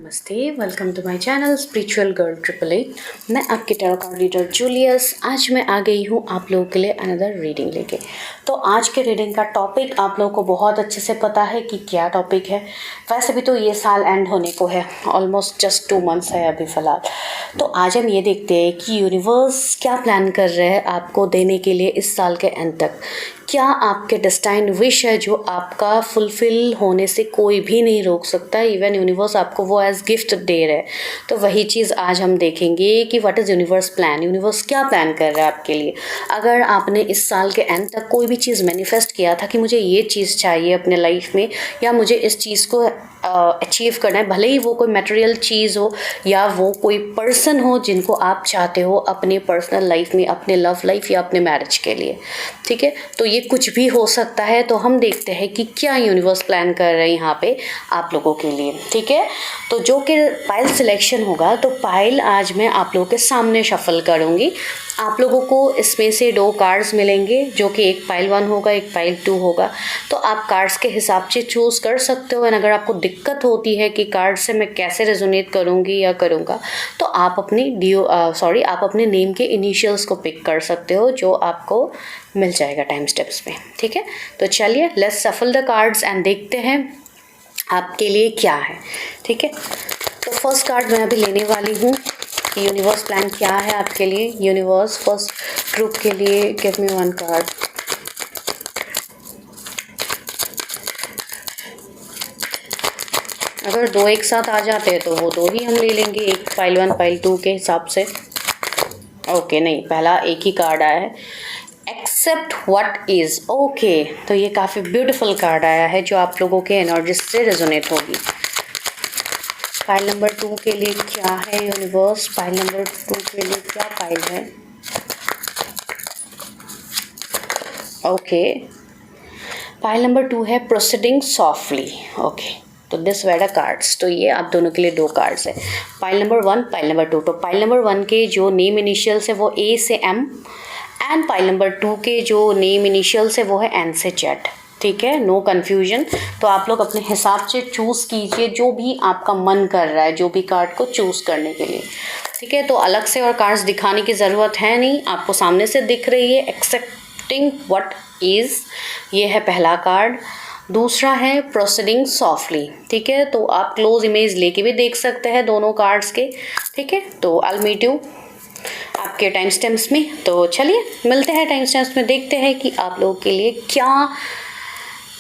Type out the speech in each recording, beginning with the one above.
नमस्ते, welcome to my channel spiritual girl 888। मैं आपकी टैरो कार्ड रीडर जूलियस। आज मैं आ गई हूँ आप लोगों के लिए अनदर रीडिंग लेके। तो आज के रीडिंग का टॉपिक आप लोगों को बहुत अच्छे से पता है कि क्या टॉपिक है। वैसे भी तो ये साल एंड होने को है, ऑलमोस्ट जस्ट 2 मंथ्स है अभी फ़िलहाल। तो आज हम ये देखते हैं कि यूनिवर्स क्या प्लान कर रहे हैं आपको देने के लिए इस साल के एंड तक। क्या आपके डेस्टाइन विश है जो आपका फुलफिल होने से कोई भी नहीं रोक सकता। इवन यूनिवर्स आपको वो एज गिफ्ट दे रहे हैं। तो वही चीज़ आज हम देखेंगे कि what is universe plan. Universe क्या प्लान कर रहा है आपके लिए। अगर आपने इस साल के एंड तक कोई भी चीज़ मैनिफेस्ट किया था कि मुझे ये चीज़ चाहिए अपने लाइफ में, या मुझे इस चीज़ को अचीव करना है, भले ही वो कोई मटेरियल चीज़ हो या वो कोई पर्सन हो जिनको आप चाहते हो अपने पर्सनल लाइफ में, अपने लव लाइफ या अपने मैरिज के लिए, ठीक है। तो ये कुछ भी हो सकता है। तो हम देखते हैं कि क्या यूनिवर्स प्लान कर रहे हैं यहाँ पे आप लोगों के लिए, ठीक है। तो जो कि पाइल सिलेक्शन होगा, तो पाइल आज मैं आप लोगों के सामने शफल करूँगी। आप लोगों को इसमें से 2 कार्ड्स मिलेंगे, जो कि एक पाइल 1 होगा, एक पाइल 2 होगा। तो आप कार्ड्स के हिसाब से चूज़ कर सकते हो। एंड अगर आपको दिक्कत होती है कि कार्ड से मैं कैसे रेजोनेट करूँगी या करूँगा, तो आप अपनी आप अपने नेम के इनिशियल्स को पिक कर सकते हो, जो आपको मिल जाएगा टाइम स्टेप्स में, ठीक है। तो चलिए लेट्स सफल द कार्ड्स एंड देखते हैं आपके लिए क्या है, ठीक है। तो फर्स्ट कार्ड मैं अभी लेने वाली हूँ कि यूनिवर्स प्लान क्या है आपके लिए। यूनिवर्स फर्स्ट ग्रुप के लिए गिव मी 1 कार्ड। अगर 2 एक साथ आ जाते हैं तो वो 2 ही हम ले लेंगे, एक पाइल 1 पाइल 2 के हिसाब से। ओके, नहीं, पहला एक ही कार्ड आया है, एक्सेप्ट व्हाट इज। ओके, तो ये काफ़ी ब्यूटीफुल कार्ड आया है जो आप लोगों के एनर्जी से रेजोनेट होगी। पाइल नंबर 2 के लिए क्या है यूनिवर्स। पाइल नंबर 2 के लिए क्या पाइल है। ओके, पाइल नंबर 2 है प्रोसीडिंग सॉफ्टली। ओके, तो दिस वेर द कार्ड्स। तो ये आप दोनों के लिए 2 कार्ड्स है, पाइल नंबर 1 पाइल नंबर 2। तो पाइल नंबर 1 के जो नेम इनिशियल्स है वो ए से एम, एंड पाइल नंबर 2 के जो नेम इनिशियल्स है वो है एन से जेड, ठीक है। No confusion. तो आप लोग अपने हिसाब से चूज़ कीजिए जो भी आपका मन कर रहा है, जो भी कार्ड को चूज़ करने के लिए, ठीक है। तो अलग से और कार्ड्स दिखाने की ज़रूरत है नहीं, आपको सामने से दिख रही है एक्सेप्टिंग व्हाट इज़, ये है पहला कार्ड। दूसरा है प्रोसीडिंग सॉफ्टली, ठीक है। तो आप क्लोज इमेज लेके भी देख सकते हैं दोनों कार्ड्स के, ठीक है। तो आई मीट यू आपके टाइम स्टैम्प्स में। तो चलिए मिलते हैं टाइम स्टैम्प्स में, देखते हैं कि आप लोगों के लिए क्या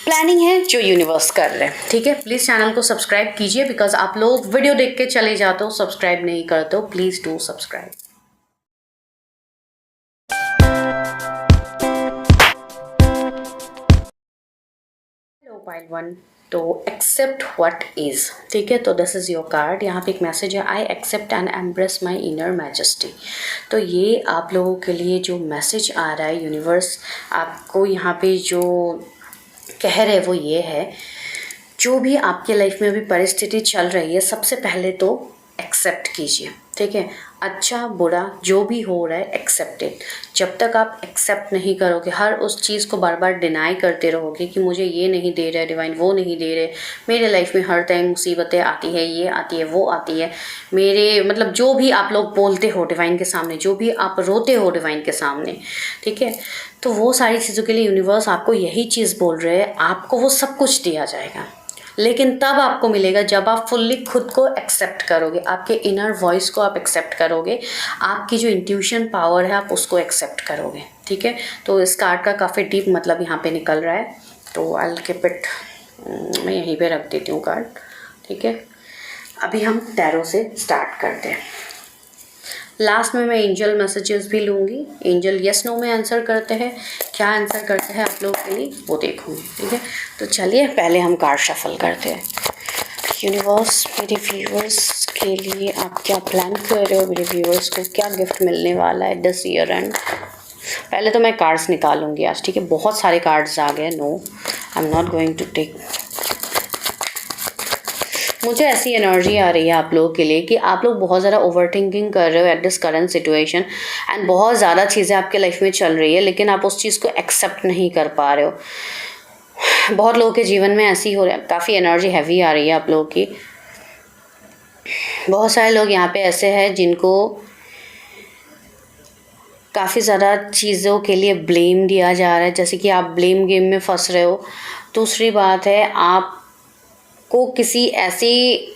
प्लानिंग है जो यूनिवर्स कर रहे हैं, ठीक है। प्लीज़ चैनल को सब्सक्राइब कीजिए, बिकॉज आप लोग वीडियो देख के चले जाते हो, सब्सक्राइब नहीं करते हो। Please do subscribe. Hello pile 1, तो एक्सेप्ट व्हाट इज़, ठीक है। तो दिस इज़ योर कार्ड। यहाँ पे एक मैसेज है, I accept and embrace my inner majesty. तो ये आप लोगों के लिए जो मैसेज आ रहा है, यूनिवर्स आपको यहाँ पे जो कह रहे वो ये है, जो भी आपके लाइफ में अभी परिस्थिति चल रही है, सबसे पहले तो एक्सेप्ट कीजिए, ठीक है। अच्छा बुरा जो भी हो रहा है एक्सेप्ट इट। जब तक आप एक्सेप्ट नहीं करोगे, हर उस चीज़ को बार बार डिनाई करते रहोगे कि मुझे ये नहीं दे रहे डिवाइन, वो नहीं दे रहे, मेरे लाइफ में हर टाइम मुसीबतें आती है, ये आती है, वो आती है, मेरे मतलब जो भी आप लोग बोलते हो डिवाइन के सामने, जो भी आप रोते हो डिवाइन के सामने, ठीक है। तो वो सारी चीज़ों के लिए यूनिवर्स आपको यही चीज़ बोल रहे हैं, आपको वो सब कुछ दिया जाएगा, लेकिन तब आपको मिलेगा जब आप फुल्ली खुद को एक्सेप्ट करोगे, आपके इनर वॉइस को आप एक्सेप्ट करोगे, आपकी जो इंट्यूशन पावर है आप उसको एक्सेप्ट करोगे, ठीक है। तो इस कार्ड का काफ़ी डीप मतलब यहाँ पे निकल रहा है। तो आई विल कीप इट, मैं यहीं पे रख देती हूँ कार्ड, ठीक है। अभी हम टैरो से स्टार्ट करते हैं। लास्ट में मैं एंजल मैसेजेस भी लूँगी। एंजल यस नो में आंसर करते हैं, क्या आंसर करते हैं आप लोगों के लिए वो देखूँगी, ठीक है। तो चलिए पहले हम कार्ड शफल करते हैं। यूनिवर्स मेरे व्यूअर्स के लिए आप क्या प्लान कर रहे हो, मेरे व्यूअर्स को क्या गिफ्ट मिलने वाला है दिस ईयर एंड। पहले तो मैं कार्ड्स निकालूंगी आज, ठीक है। बहुत सारे कार्ड्स आ गए, no I am not going to take. मुझे ऐसी एनर्जी आ रही है आप लोगों के लिए कि आप लोग बहुत ज़्यादा ओवर थिंकिंग कर रहे हो at this current situation, and बहुत ज़्यादा चीज़ें आपके लाइफ में चल रही है, लेकिन आप उस चीज़ को एक्सेप्ट नहीं कर पा रहे हो। बहुत लोगों के जीवन में ऐसी हो रहा है, काफ़ी एनर्जी हैवी आ रही है आप लोगों की। बहुत सारे लोग यहाँ पे ऐसे हैं जिनको काफ़ी ज़्यादा चीज़ों के लिए ब्लेम दिया जा रहा है, जैसे कि आप ब्लेम गेम में फंस रहे हो। दूसरी बात है, आपको किसी ऐसी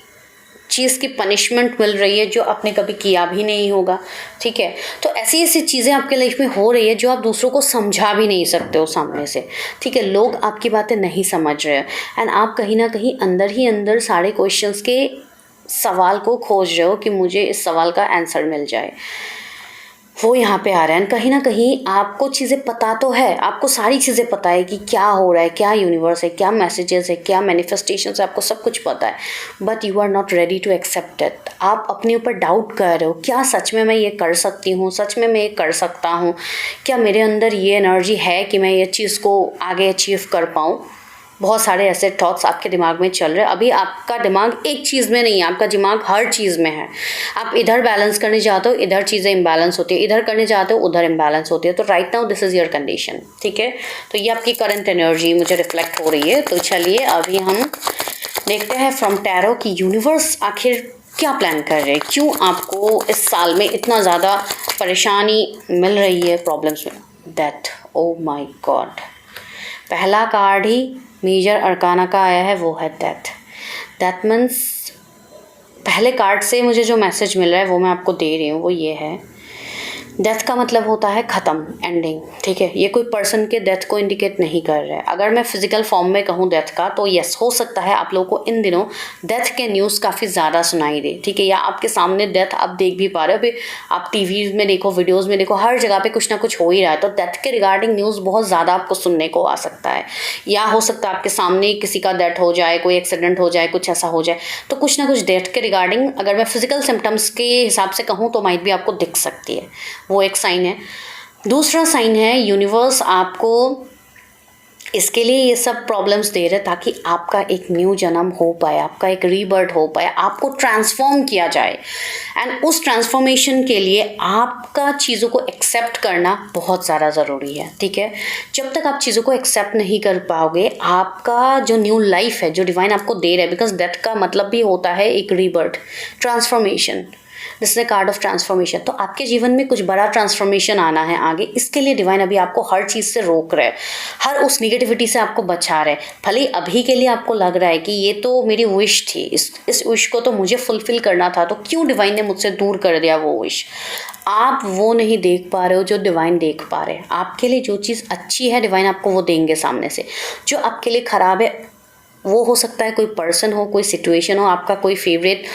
चीज़ की पनिशमेंट मिल रही है जो आपने कभी किया भी नहीं होगा, ठीक है। तो ऐसी ऐसी चीज़ें आपके लाइफ में हो रही है जो आप दूसरों को समझा भी नहीं सकते हो सामने से, ठीक है। लोग आपकी बातें नहीं समझ रहे हैं एंड आप कहीं ना कहीं अंदर ही अंदर सारे क्वेश्चंस के सवाल को खोज रहे हो कि मुझे इस सवाल का आंसर मिल जाए। वो यहाँ पे आ रहा है। कहीं ना कहीं आपको चीज़ें पता तो है, आपको सारी चीज़ें पता है कि क्या हो रहा है, क्या यूनिवर्स है, क्या मैसेजेस है, क्या मैनिफेस्टेशंस है, आपको सब कुछ पता है, but you are not ready to accept it. आप अपने ऊपर डाउट कर रहे हो, क्या सच में मैं ये कर सकती हूँ, सच में मैं ये कर सकता हूँ, क्या मेरे अंदर ये एनर्जी है कि मैं ये चीज़ को आगे अचीव कर पाऊँ। बहुत सारे ऐसे थॉट्स आपके दिमाग में चल रहे हैं। अभी आपका दिमाग एक चीज़ में नहीं है, आपका दिमाग हर चीज़ में है। आप इधर बैलेंस करने जाते हो, इधर चीज़ें इम्बैलेंस होती है, इधर करने जाते हो, उधर इम्बैलेंस होती है। तो right now this is your condition, ठीक है। तो ये आपकी करंट एनर्जी मुझे रिफ्लेक्ट हो रही है। तो चलिए अभी हम देखते हैं फ्रॉम टैरो कि यूनिवर्स आखिर क्या प्लान कर रहे हैं, क्यों आपको इस साल में इतना ज़्यादा परेशानी मिल रही है, प्रॉब्लम्स में। डेथ, ओ माई गॉड, पहला कार्ड ही मेजर अरकाना का आया है, वो है डेथ। दैट मीन्स पहले कार्ड से मुझे जो मैसेज मिल रहा है वो मैं आपको दे रही हूँ, वो ये है, डेथ का मतलब होता है ख़त्म, एंडिंग, ठीक है। ये कोई पर्सन के डेथ को इंडिकेट नहीं कर रहा है। अगर मैं फिजिकल फॉर्म में कहूँ डेथ का, तो यस, हो सकता है आप लोगों को इन दिनों डेथ के न्यूज़ काफ़ी ज़्यादा सुनाई दे, ठीक है, या आपके सामने डेथ आप देख भी पा रहे हो। अभी आप टीवी में देखो, वीडियोज़ में देखो, हर जगह पे कुछ ना कुछ हो ही रहा है। तो डेथ के रिगार्डिंग न्यूज़ बहुत ज़्यादा आपको सुनने को आ सकता है, या हो सकता है आपके सामने किसी का डेथ हो जाए, कोई एक्सीडेंट हो जाए, कुछ ऐसा हो जाए। तो कुछ ना कुछ डेथ के रिगार्डिंग, अगर मैं फिजिकल सिम्टम्स के हिसाब से कहूँ तो माइट भी आपको दिख सकती है। वो एक साइन है। दूसरा साइन है, यूनिवर्स आपको इसके लिए ये सब प्रॉब्लम्स दे रहे ताकि आपका एक न्यू जन्म हो पाए, आपका एक रीबर्थ हो पाए, आपको ट्रांसफॉर्म किया जाए। एंड उस ट्रांसफॉर्मेशन के लिए आपका चीज़ों को एक्सेप्ट करना बहुत ज़्यादा ज़रूरी है, ठीक है। जब तक आप चीज़ों को एक्सेप्ट नहीं कर पाओगे, आपका जो न्यू लाइफ है, जो डिवाइन आपको दे रहा है, बिकॉज डेथ का मतलब भी होता है एक rebirth, transformation, this is a card of transformation. तो आपके जीवन में कुछ बड़ा ट्रांसफॉर्मेशन आना है आगे, इसके लिए डिवाइन अभी आपको हर चीज़ से रोक रहे हैं, हर उस निगेटिविटी से आपको बचा रहे हैं। भले ही अभी के लिए आपको लग रहा है कि ये तो मेरी विश थी, इस विश को तो मुझे फुलफिल करना था, तो क्यों डिवाइन ने मुझसे दूर कर दिया वो विश। आप वो नहीं देख पा रहे हो जो डिवाइन देख पा रहे हैं। आपके लिए जो चीज़ अच्छी है डिवाइन आपको वो देंगे सामने से, जो आपके लिए ख़राब है वो हो सकता है कोई पर्सन हो, कोई सिचुएशन हो, आपका कोई फेवरेट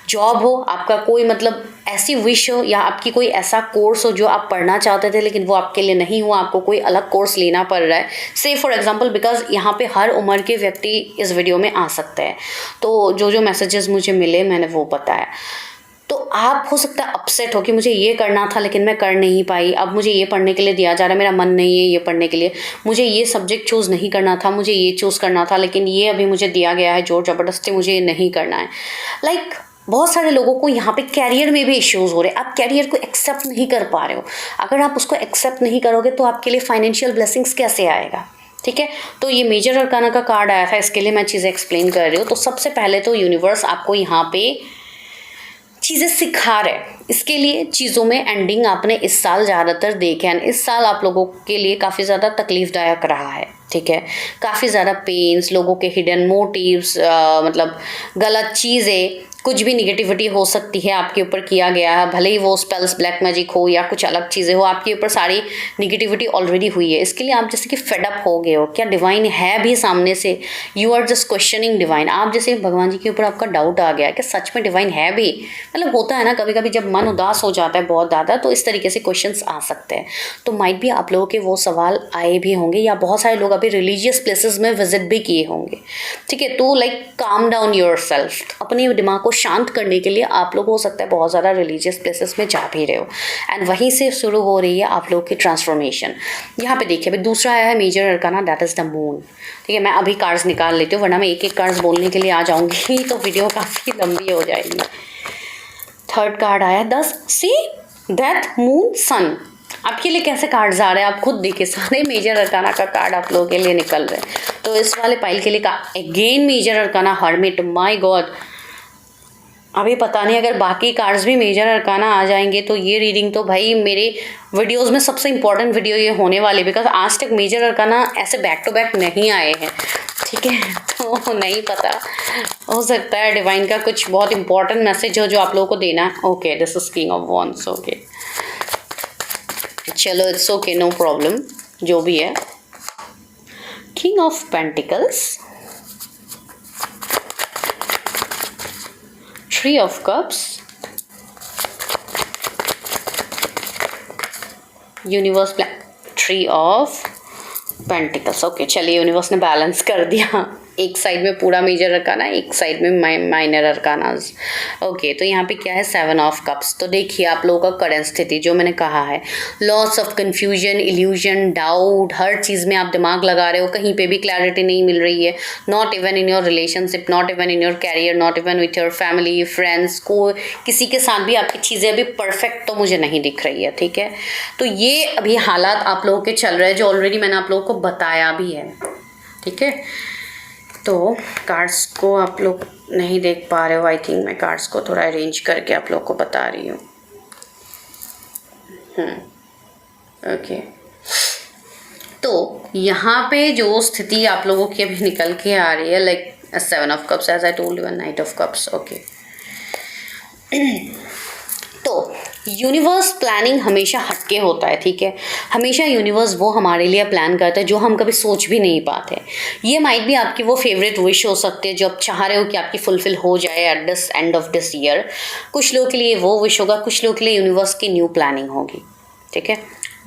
जॉब हो, आपका कोई मतलब ऐसी विश हो, या आपकी कोई ऐसा कोर्स हो जो आप पढ़ना चाहते थे लेकिन वो आपके लिए नहीं हुआ, आपको कोई अलग कोर्स लेना पड़ रहा है। से फॉर एग्जांपल, बिकॉज यहाँ पे हर उम्र के व्यक्ति इस वीडियो में आ सकते हैं, तो जो जो मैसेजेस मुझे मिले मैंने वो बताया। तो आप हो सकता है अपसेट हो कि मुझे ये करना था लेकिन मैं कर नहीं पाई, अब मुझे ये पढ़ने के लिए दिया जा रहा है, मेरा मन नहीं है ये पढ़ने के लिए, मुझे ये सब्जेक्ट चूज़ नहीं करना था, मुझे ये चूज़ करना था, लेकिन ये अभी मुझे दिया गया है जोर ज़बरदस्ती, मुझे ये नहीं करना है। लाइक बहुत सारे लोगों को यहाँ पे कैरियर में भी इश्यूज़ हो रहे हैं, आप कैरियर को एक्सेप्ट नहीं कर पा रहे हो। अगर आप उसको एक्सेप्ट नहीं करोगे तो आपके लिए फाइनेंशियल ब्लेसिंग्स कैसे आएगा, ठीक है। तो ये मेजर अरकाना का कार्ड आया था, इसके लिए मैं चीज़ें एक्सप्लेन कर रही हूँ। तो सबसे पहले तो यूनिवर्स आपको यहाँ पे चीज़ें सिखा रहे, इसके लिए चीज़ों में एंडिंग आपने इस साल ज़्यादातर देखे हैं। इस साल आप लोगों के लिए काफ़ी ज़्यादा तकलीफ़दायक रहा है, ठीक है। काफ़ी ज़्यादा पेन्स, लोगों के हिडन मोटिव्स, मतलब गलत चीज़ें, कुछ भी निगेटिविटी हो सकती है आपके ऊपर किया गया है, भले ही वो स्पेल्स, ब्लैक मैजिक हो या कुछ अलग चीज़ें हो, आपके ऊपर सारी निगेटिविटी ऑलरेडी हुई है। इसके लिए आप जैसे कि फेडअप हो गए हो, क्या डिवाइन है भी सामने से, you are just questioning divine. आप जैसे भगवान जी के ऊपर आपका डाउट आ गया कि सच में डिवाइन है भी, मतलब होता है ना कभी कभी जब मन उदास हो जाता है बहुत ज़्यादा, तो इस तरीके से क्वेश्चंस आ सकते हैं। तो माइट भी आप लोगों के वो सवाल आए भी होंगे, या बहुत सारे लोग अभी रिलीजियस प्लेसेस में विजिट भी किए होंगे, ठीक है। तो like calm down your self, अपने दिमाग को शांत करने के लिए आप लोग हो सकता है बहुत ज़्यादा रिलीजियस प्लेसेस में जा भी रहे हो, एंड वहीं से शुरू हो रही है आप लोग की ट्रांसफॉर्मेशन। यहाँ पे देखिए अभी दूसरा आया है major arcana, that is the moon, ठीक है। मैं अभी कार्ड्स निकाल लेती हूँ, वरना मैं एक एक कार्ड्स बोलने के लिए आ जाऊँगी तो वीडियो काफ़ी लंबी हो जाएगी। थर्ड कार्ड आया 10, सी डेथ, मून, सन। आपके लिए कैसे कार्ड्स आ रहे हैं आप खुद देखिए, सारे मेजर अरकाना का कार्ड आप लोगों के लिए निकल रहे हैं। तो इस वाले पाइल के लिए again major arcana hermit, my god, अभी पता नहीं अगर बाकी कार्ड्स भी मेजर अरकाना आ जाएंगे तो ये रीडिंग तो भाई मेरे वीडियोस में सबसे इम्पोर्टेंट वीडियो ये होने वाली, बिकॉज आज तक मेजर अरकाना ऐसे बैक टू बैक नहीं आए हैं, ठीक है। तो नहीं पता, हो सकता है डिवाइन का कुछ बहुत इंपॉर्टेंट मैसेज हो जो आप लोगों को देना है। Okay, this is king of wands. Okay, चलो इट्स ओके, नो प्रॉब्लम, जो भी है। King of pentacles, three of cups, universe black, three of pentacles. Okay, चलिए यूनिवर्स ने बैलेंस कर दिया, एक साइड में पूरा मेजर अरकाना, एक साइड में माइनर अरकानाज। ओके, तो यहाँ पे क्या है, सेवन ऑफ कप्स। तो देखिए आप लोगों का करंट स्थिति जो मैंने कहा है, loss of confusion, illusion, doubt, हर चीज़ में आप दिमाग लगा रहे हो, कहीं पे भी क्लैरिटी नहीं मिल रही है। Not even in your relationship, not even in your career, not even with your family friends, को किसी के साथ भी आपकी चीज़ें अभी परफेक्ट तो मुझे नहीं दिख रही है, ठीक है। तो ये अभी हालात आप लोगों के चल रहे हैं जो ऑलरेडी मैंने आप लोगों को बताया भी है, ठीक है। तो कार्ड्स को आप लोग नहीं देख पा रहे हो, आई थिंक मैं कार्ड्स को थोड़ा अरेंज करके आप लोग को बता रही हूँ। ओके, तो यहाँ पे जो स्थिति आप लोगों की अभी निकल के आ रही है, like seven of cups, as I told you, knight of cups. Okay, तो यूनिवर्स प्लानिंग हमेशा हटके होता है, ठीक है। हमेशा यूनिवर्स वो हमारे लिए प्लान करता है जो हम कभी सोच भी नहीं पाते। ये माइट भी आपकी वो फेवरेट विश हो सकती है जो आप चाह रहे हो कि आपकी फुलफिल हो जाए at this end of this year. कुछ लोगों के लिए वो विश होगा, कुछ लोगों के लिए यूनिवर्स की न्यू प्लानिंग होगी, ठीक है।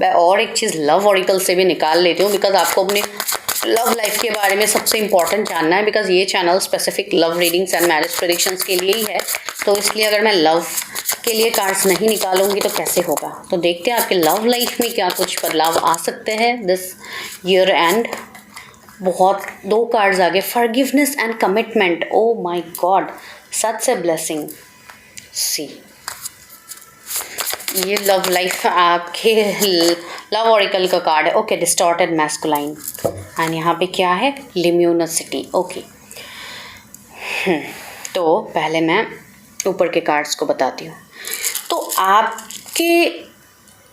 मैं और एक चीज़ लव ऑरिकल से भी निकाल लेती हूँ, बिकॉज आपको अपने लव लाइफ के बारे में सबसे इम्पॉर्टेंट जानना है, बिकॉज ये channel specific love readings and marriage predictions के लिए ही है। तो इसलिए अगर मैं लव के लिए कार्ड्स नहीं निकालूंगी तो कैसे होगा। तो देखते हैं आपके लव लाइफ में क्या कुछ बदलाव आ सकते हैं दिस ईयर एंड। बहुत दो कार्ड्स आगे, forgiveness and commitment. Oh my God, such a blessing. See, ये लव लाइफ आपके लव ऑरिकल का कार्ड है। ओके, डिस्टॉर्टेड मैस्कुलाइन एंड यहाँ पे क्या है, लिम्यूनसिटी। ओके, तो पहले मैं ऊपर के कार्ड्स को बताती हूँ। तो आपके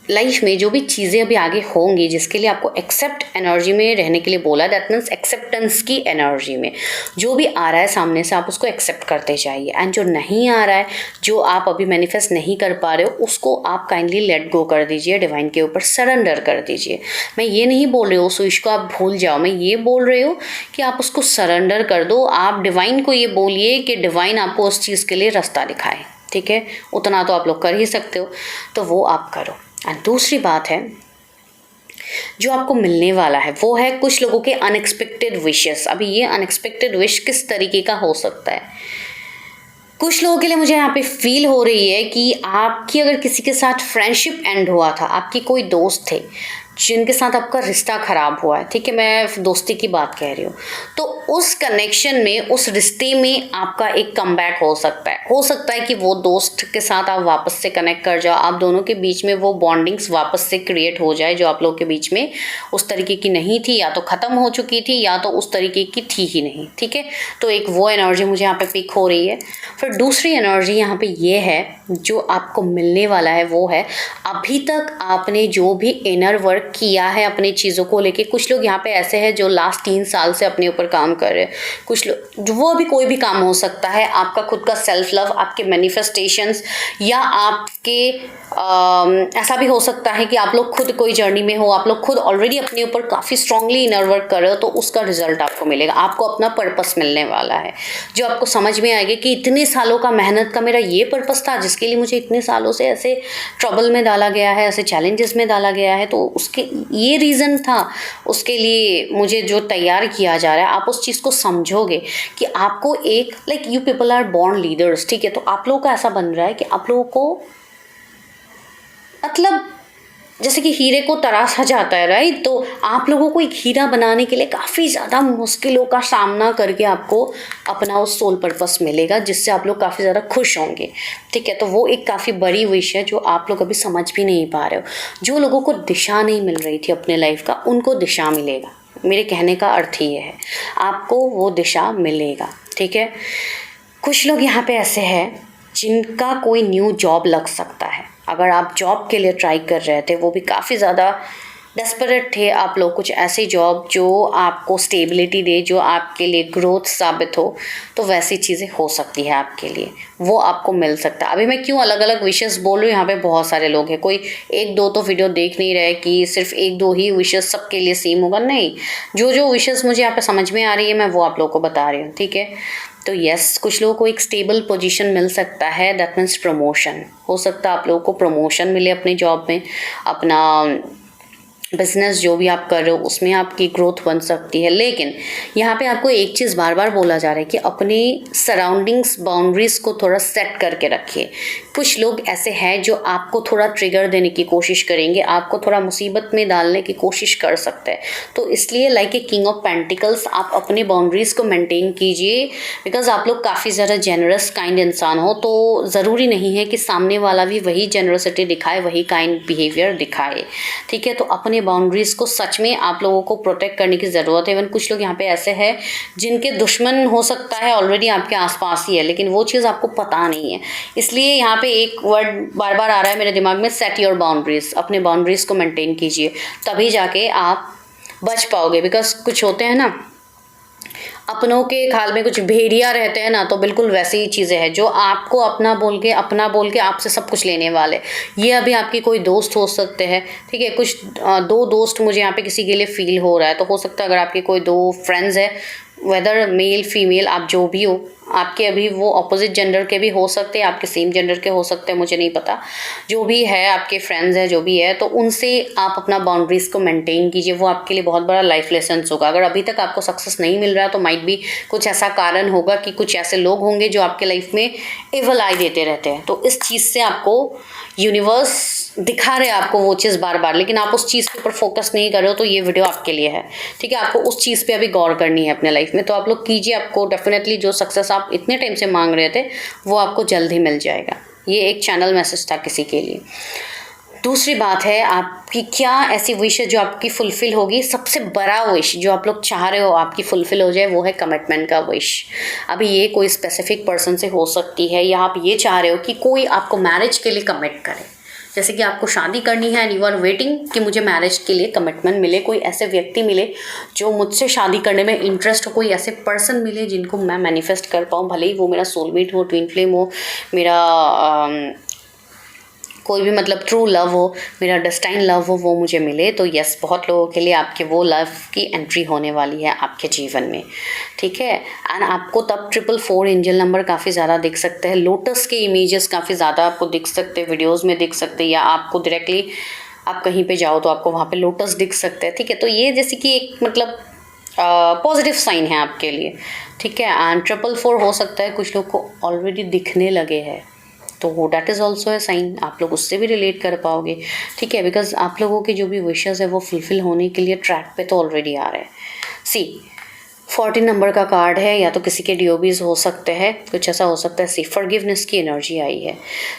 लाइफ में जो भी चीज़ें अभी आगे होंगी जिसके लिए आपको एक्सेप्ट एनर्जी में रहने के लिए बोला, दैट मीन्स एक्सेप्टेंस की एनर्जी में जो भी आ रहा है सामने से आप उसको एक्सेप्ट करते जाइए। एंड जो नहीं आ रहा है, जो आप अभी मैनिफेस्ट नहीं कर पा रहे हो, उसको आप काइंडली लेट गो कर दीजिए, डिवाइन के ऊपर सरेंडर कर दीजिए। मैं ये नहीं बोल रही हूँ स्विच को आप भूल जाओ, मैं ये बोल रही हूँ कि आप उसको सरेंडर कर दो। आप डिवाइन को ये बोलिए कि डिवाइन आपको उस चीज़ के लिए रास्ता दिखाए, ठीक है। उतना तो आप लोग कर ही सकते हो, तो वो आप करो। एंड दूसरी बात है, जो आपको मिलने वाला है वो है कुछ लोगों के अनएक्सपेक्टेड विशेस। अभी ये अनएक्सपेक्टेड विश किस तरीके का हो सकता है, कुछ लोगों के लिए मुझे यहाँ पे फील हो रही है कि आपकी अगर किसी के साथ फ्रेंडशिप एंड हुआ था, आपकी कोई दोस्त थे जिनके साथ आपका रिश्ता ख़राब हुआ है, ठीक है, मैं दोस्ती की बात कह रही हूँ, तो उस कनेक्शन में, उस रिश्ते में आपका एक कमबैक हो सकता है। हो सकता है कि वो दोस्त के साथ आप वापस से कनेक्ट कर जाओ, आप दोनों के बीच में वो बॉन्डिंग्स वापस से क्रिएट हो जाए जो आप लोगों के बीच में उस तरीके की नहीं थी, या तो ख़त्म हो चुकी थी या तो उस तरीके की थी ही नहीं, ठीक है। तो एक वो एनर्जी मुझे यहाँ पे पिक हो रही है। फिर दूसरी एनर्जी यहाँ पे ये है, जो आपको मिलने वाला है वो है अभी तक आपने जो भी इनर वर्क किया है अपनी चीज़ों को लेके। कुछ लोग यहाँ पे ऐसे हैं जो लास्ट 3 साल से अपने ऊपर काम कर रहे हैं। कुछ लोग, वो अभी कोई भी काम हो सकता है, आपका खुद का सेल्फ लव, आपके मैनिफेस्टेशंस, या आपके ऐसा भी हो सकता है कि आप लोग खुद कोई जर्नी में हो, आप लोग खुद ऑलरेडी अपने ऊपर काफ़ी स्ट्रांगली इनर वर्क कर रहे हो, तो उसका रिजल्ट आपको मिलेगा। आपको अपना पर्पस मिलने वाला है, जो आपको समझ में आएगा कि इतने सालों का मेहनत का मेरा ये पर्पस था जिसके लिए मुझे इतने सालों से ऐसे ट्रबल में डाला गया है, ऐसे चैलेंजेस में डाला गया है, तो उसके ये रीज़न था, उसके लिए मुझे जो तैयार किया जा रहा है। आप उस चीज़ को समझोगे कि आपको एक, like you people are born leaders, ठीक है। तो आप लोगों का ऐसा बन रहा है कि आप लोगों को, मतलब जैसे कि हीरे को तराशा जाता है, राइट, तो आप लोगों को एक हीरा बनाने के लिए काफ़ी ज़्यादा मुश्किलों का सामना करके आपको अपना उस सोल पर्पस मिलेगा, जिससे आप लोग काफ़ी ज़्यादा खुश होंगे, ठीक है। तो वो एक काफ़ी बड़ी विश है जो आप लोग अभी समझ भी नहीं पा रहे हो। जो लोगों को दिशा नहीं मिल रही थी अपने लाइफ का, उनको दिशा मिलेगा। मेरे कहने का अर्थ ये है, आपको वो दिशा मिलेगा, ठीक है। कुछ लोग यहाँ पे ऐसे हैं जिनका कोई न्यू जॉब लग सकता है। अगर आप जॉब के लिए ट्राई कर रहे थे, वो भी काफ़ी ज़्यादा डेस्परेट थे आप लोग, कुछ ऐसी जॉब जो आपको स्टेबिलिटी दे, जो आपके लिए ग्रोथ साबित हो, तो वैसी चीज़ें हो सकती है आपके लिए, वो आपको मिल सकता है। अभी मैं क्यों अलग अलग विशेस बोल रही हूँ, यहाँ पे बहुत सारे लोग हैं, कोई एक दो तो वीडियो देख नहीं रहे कि सिर्फ एक दो ही विशेस सबके लिए सेम होगा, नहीं। जो जो विशेस मुझे यहाँ पे समझ में आ रही है, मैं वो आप लोग को बता रही हूँ, ठीक है। तो यस, कुछ लोगों को एक स्टेबल पोजीशन मिल सकता है, दैट मीन्स प्रमोशन हो सकता है। आप लोगों को प्रमोशन मिले अपनी जॉब में, अपना बिजनेस जो भी आप कर रहे हो उसमें आपकी ग्रोथ बन सकती है। लेकिन यहाँ पे आपको एक चीज़ बार बार बोला जा रहा है कि अपनी सराउंडिंग्स, बाउंड्रीज को थोड़ा सेट करके रखिए। कुछ लोग ऐसे हैं जो आपको थोड़ा ट्रिगर देने की कोशिश करेंगे, आपको थोड़ा मुसीबत में डालने की कोशिश कर सकते हैं। तो इसलिए like a king of pentacles, आप अपनी बाउंड्रीज को मेंटेन कीजिए, बिकॉज आप लोग काफ़ी ज़्यादा जेनरस काइंड इंसान हो। तो ज़रूरी नहीं है कि सामने वाला भी वही जेनरसिटी दिखाए, वही काइंड बिहेवियर दिखाए, ठीक है। तो अपने बाउंड्रीज को सच में आप लोगों को प्रोटेक्ट करने की ज़रूरत है। इवन कुछ लोग यहाँ पे ऐसे हैं जिनके दुश्मन हो सकता है ऑलरेडी आपके आसपास ही है, लेकिन वो चीज़ आपको पता नहीं है। इसलिए यहाँ पे एक वर्ड बार बार आ रहा है मेरे दिमाग में, सेट योर बाउंड्रीज। अपने बाउंड्रीज को मेंटेन कीजिए, तभी जाके आप बच पाओगे। बिकॉज कुछ होते हैं ना, अपनों के खाल में कुछ भेड़िया रहते हैं ना, तो बिल्कुल वैसी ही चीज़ें हैं जो आपको अपना बोल के आपसे सब कुछ लेने वाले। ये अभी आपकी कोई दोस्त हो सकते हैं, ठीक है। कुछ दो दोस्त मुझे यहाँ पे किसी के लिए फील हो रहा है, तो हो सकता है अगर आपके कोई दो फ्रेंड्स है, वेदर मेल फीमेल आप जो भी हो, आपके अभी वो अपोजिट जेंडर के भी हो सकते हैं, आपके सेम जेंडर के हो सकते हैं, मुझे नहीं पता। जो भी है आपके फ्रेंड्स हैं, जो भी है, तो उनसे आप अपना बाउंड्रीज को मेंटेन कीजिए। वो आपके लिए बहुत बड़ा लाइफ लेसन होगा। अगर अभी तक आपको सक्सेस नहीं मिल रहा तो माइट भी कुछ ऐसा कारण होगा कि कुछ ऐसे लोग होंगे जो आपके लाइफ में एवल आई देते रहते हैं। तो इस चीज़ से आपको यूनिवर्स दिखा रहे हैं आपको वो चीज़ बार बार, लेकिन आप उस चीज़ के ऊपर फोकस नहीं कर रहे हो, तो ये वीडियो आपके लिए है, ठीक है। आपको उस चीज़ पे अभी गौर करनी है अपने लाइफ में, तो आप लोग कीजिए। आपको डेफिनेटली जो सक्सेस आप इतने टाइम से मांग रहे थे वो आपको जल्द ही मिल जाएगा। ये एक चैनल मैसेज था किसी के लिए। दूसरी बात है, आपकी क्या ऐसी विश है जो आपकी फुलफिल होगी। सबसे बड़ा विश जो आप लोग चाह रहे हो आपकी फुलफिल हो जाए, वो है कमिटमेंट का विश। अभी ये कोई स्पेसिफिक पर्सन से हो सकती है, या आप ये चाह रहे हो कि कोई आपको मैरिज के लिए कमिट करे। जैसे कि आपको शादी करनी है एंड यू आर वेटिंग कि मुझे मैरिज के लिए कमिटमेंट मिले, कोई ऐसे व्यक्ति मिले जो मुझसे शादी करने में इंटरेस्ट हो, कोई ऐसे पर्सन मिले जिनको मैं मैनिफेस्ट कर पाऊँ, भले ही वो मेरा सोलमेट हो, ट्विन फ्लेम हो, मेरा कोई भी मतलब ट्रू लव हो, मेरा डेस्टाइन लव हो, वो मुझे मिले। तो यस, बहुत लोगों के लिए आपके वो लव की एंट्री होने वाली है आपके जीवन में, ठीक है। एंड आपको तब 444 एंजल नंबर काफ़ी ज़्यादा दिख सकते हैं, लोटस के इमेजेस काफ़ी ज़्यादा आपको दिख सकते हैं, वीडियोस में दिख सकते हैं, या आपको डायरेक्टली आप कहीं पे जाओ तो आपको वहाँ पे लोटस दिख सकते हैं, ठीक है। तो ये जैसे कि एक मतलब पॉजिटिव साइन है आपके लिए, ठीक है। एंड 444 हो सकता है कुछ लोग को ऑलरेडी दिखने लगे हैं, तो that is also a sign, आप लोग उससे भी रिलेट कर पाओगे, ठीक है। बिकॉज आप लोगों के जो भी विशेज़ है वो फुलफिल होने के लिए ट्रैक पे तो ऑलरेडी आ रहे हैं। सी 14 नंबर का कार्ड है, या तो किसी के डिओबीज हो सकते हैं, कुछ ऐसा हो सकता है। सी फॉरगिवनेस की एनर्जी आई है।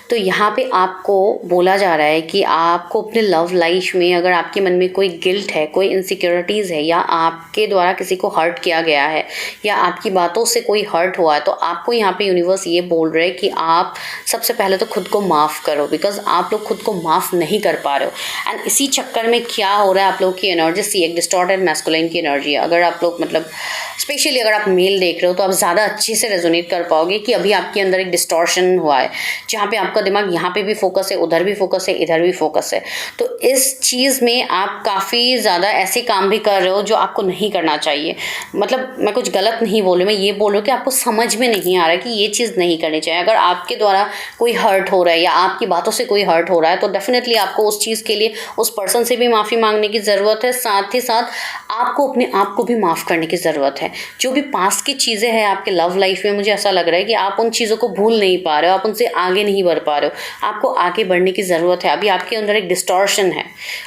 तो यहाँ पे आपको बोला जा रहा है कि आपको अपने लव लाइफ में अगर आपके मन में कोई गिल्ट है, कोई इनसिक्योरिटीज़ है, या आपके द्वारा किसी को हर्ट किया गया है, या आपकी बातों से कोई हर्ट हुआ है, तो आपको यहाँ पे यूनिवर्स ये बोल रहे हैं कि आप सबसे पहले तो खुद को माफ़ करो, बिकॉज आप लोग खुद को माफ़ नहीं कर पा रहे हो। एंड इसी चक्कर में क्या हो रहा है, आप लोग की एनर्जी सी एक डिस्टॉर्टेड मैस्कुलाइन की एनर्जी है। अगर आप लोग मतलब स्पेशली अगर आप मेल देख रहे हो तो आप ज़्यादा अच्छे से रेजोनेट कर पाओगे कि अभी आपके अंदर एक डिस्टॉर्शन हुआ है, जहाँ पे आपका दिमाग यहाँ पे भी फोकस है, उधर भी फोकस है, इधर भी फोकस है। तो इस चीज़ में आप काफ़ी ज़्यादा ऐसे काम भी कर रहे हो जो आपको नहीं करना चाहिए। मतलब मैं कुछ गलत नहीं बोल रही, मैं ये बोल रही हूँ कि आपको समझ में नहीं आ रहा है कि ये चीज़ नहीं करनी चाहिए। अगर आपके द्वारा कोई हर्ट हो रहा है या आपकी बातों से कोई हर्ट हो रहा है, तो डेफिनेटली आपको उस चीज़ के लिए उस पर्सन से भी माफ़ी मांगने की ज़रूरत है, साथ ही साथ आपको अपने आप को भी माफ़ करने की ज़रूरत है। जो भी पास्ट की चीज़ें हैं आपके लव लाइफ में, मुझे ऐसा लग रहा है कि आप उन चीज़ों को भूल नहीं पा रहे हो, आप उनसे आगे नहीं बढ़ पा रहे हो। आपको आगे बढ़ने की ज़रूरत है। अभी आपके अंदर एक डिस्टॉर्शन है।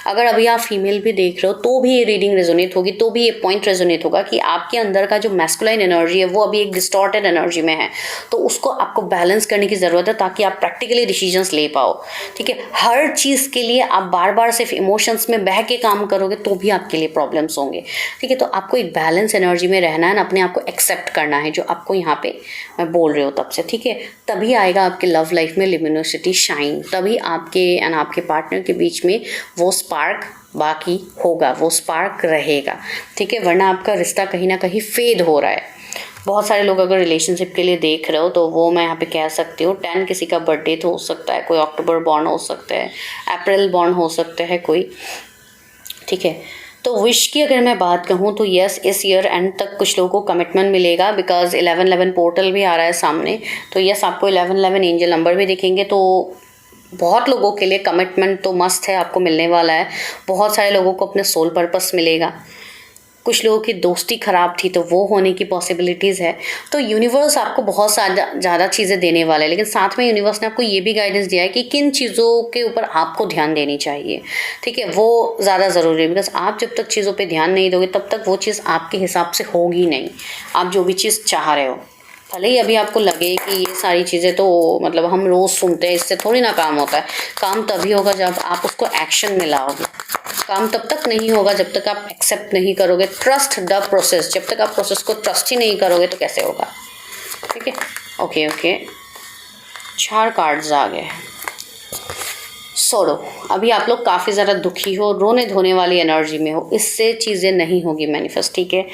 अगर अभी आप फीमेल भी देख रहे हो तो भी ये रीडिंग रेजोनेट होगी, तो भी ये पॉइंट रेजोनेट होगा कि आपके अंदर का जो मैस्कुलाइन एनर्जी है वो अभी एक डिस्टॉर्टेड एनर्जी में है। तो उसको आपको बैलेंस करने की ज़रूरत है ताकि आप प्रैक्टिकली डिसीजंस ले पाओ, ठीक है। हर चीज़ के लिए आप बार बार सिर्फ इमोशंस में बह के काम करोगे तो भी आपके लिए प्रॉब्लम्स होंगे, ठीक है। तो आपको एक बैलेंस एनर्जी में रहना है ना, अपने आप को एक्सेप्ट करना है, जो आपको यहाँ पे मैं बोल रही हूँ तब से, ठीक है। तभी आएगा आपके लव लाइफ में लिमिनोसिटी शाइन, तभी आपके एंड आपके पार्टनर के बीच में वो स्पार्क बाकी होगा, वो स्पार्क रहेगा, ठीक है। वरना आपका रिश्ता कहीं ना कहीं फेड हो रहा है। बहुत सारे लोग अगर रिलेशनशिप के लिए देख रहे हो तो वो मैं यहाँ पे कह सकती हूँ 10 किसी का बर्थडे तो हो सकता है, कोई अक्टूबर बॉर्न हो सकता है, अप्रैल बॉर्न हो सकता है कोई, ठीक है। तो विश की अगर मैं बात कहूँ तो यस, इस ईयर एंड तक कुछ लोगों को कमिटमेंट मिलेगा, बिकॉज 1111 पोर्टल भी आ रहा है सामने। तो यस, आपको 1111 एंजल नंबर भी दिखेंगे, तो बहुत लोगों के लिए कमिटमेंट तो मस्त है, आपको मिलने वाला है। बहुत सारे लोगों को अपने सोल पर्पस मिलेगा। कुछ लोगों की दोस्ती ख़राब थी तो वो होने की पॉसिबिलिटीज़ है। तो यूनिवर्स आपको बहुत ज़्यादा चीज़ें देने वाला है, लेकिन साथ में यूनिवर्स ने आपको ये भी गाइडेंस दिया है कि किन चीज़ों के ऊपर आपको ध्यान देनी चाहिए, ठीक है। वो ज़्यादा ज़रूरी है, बिकॉज आप जब तक चीज़ों पे ध्यान नहीं दोगे तब तक वो चीज़ आपके हिसाब से होगी नहीं, आप जो भी चीज़ चाह रहे हो। भले ही अभी आपको लगे कि ये सारी चीज़ें तो मतलब हम रोज़ सुनते हैं, इससे थोड़ी ना काम होता है। काम तभी होगा जब आप उसको एक्शन में लाओगे। काम तब तक नहीं होगा जब तक आप एक्सेप्ट नहीं करोगे, ट्रस्ट द प्रोसेस। जब तक आप प्रोसेस को ट्रस्ट ही नहीं करोगे तो कैसे होगा, ठीक है। ओके ओके, 4 कार्ड्स आ गए। छोड़ो, अभी आप लोग काफ़ी ज़्यादा दुखी हो, रोने धोने वाली एनर्जी में हो, इससे चीज़ें नहीं होगी मैनिफेस्ट, ठीक है।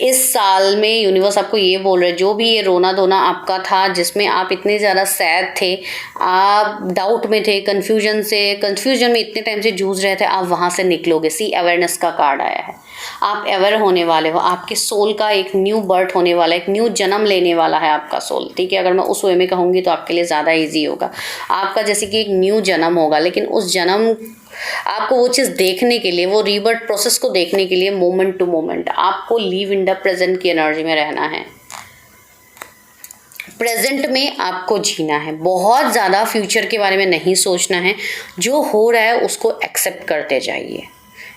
इस साल में यूनिवर्स आपको ये बोल रहे हैं, जो भी ये रोना धोना आपका था, जिसमें आप इतने ज़्यादा सैड थे, आप डाउट में थे, कन्फ्यूजन में इतने टाइम से जूझ रहे थे, आप वहाँ से निकलोगे। सी अवेयरनेस का कार्ड आया है, आप अवेयर होने वाले हो। आपके सोल का एक न्यू बर्थ होने वाला है, एक न्यू जन्म लेने वाला है आपका सोल, ठीक है। अगर मैं उस वे में कहूँगी तो आपके लिए ज़्यादा ईजी होगा। आपका जैसे कि एक न्यू जन्म होगा, लेकिन उस जन्म आपको वो चीज़ देखने के लिए, वो रीबर्थ प्रोसेस को देखने के लिए मोमेंट टू मोमेंट आपको लिव इन द प्रेजेंट की एनर्जी में रहना है। प्रेजेंट में आपको जीना है, बहुत ज़्यादा फ्यूचर के बारे में नहीं सोचना है। जो हो रहा है उसको एक्सेप्ट करते जाइए,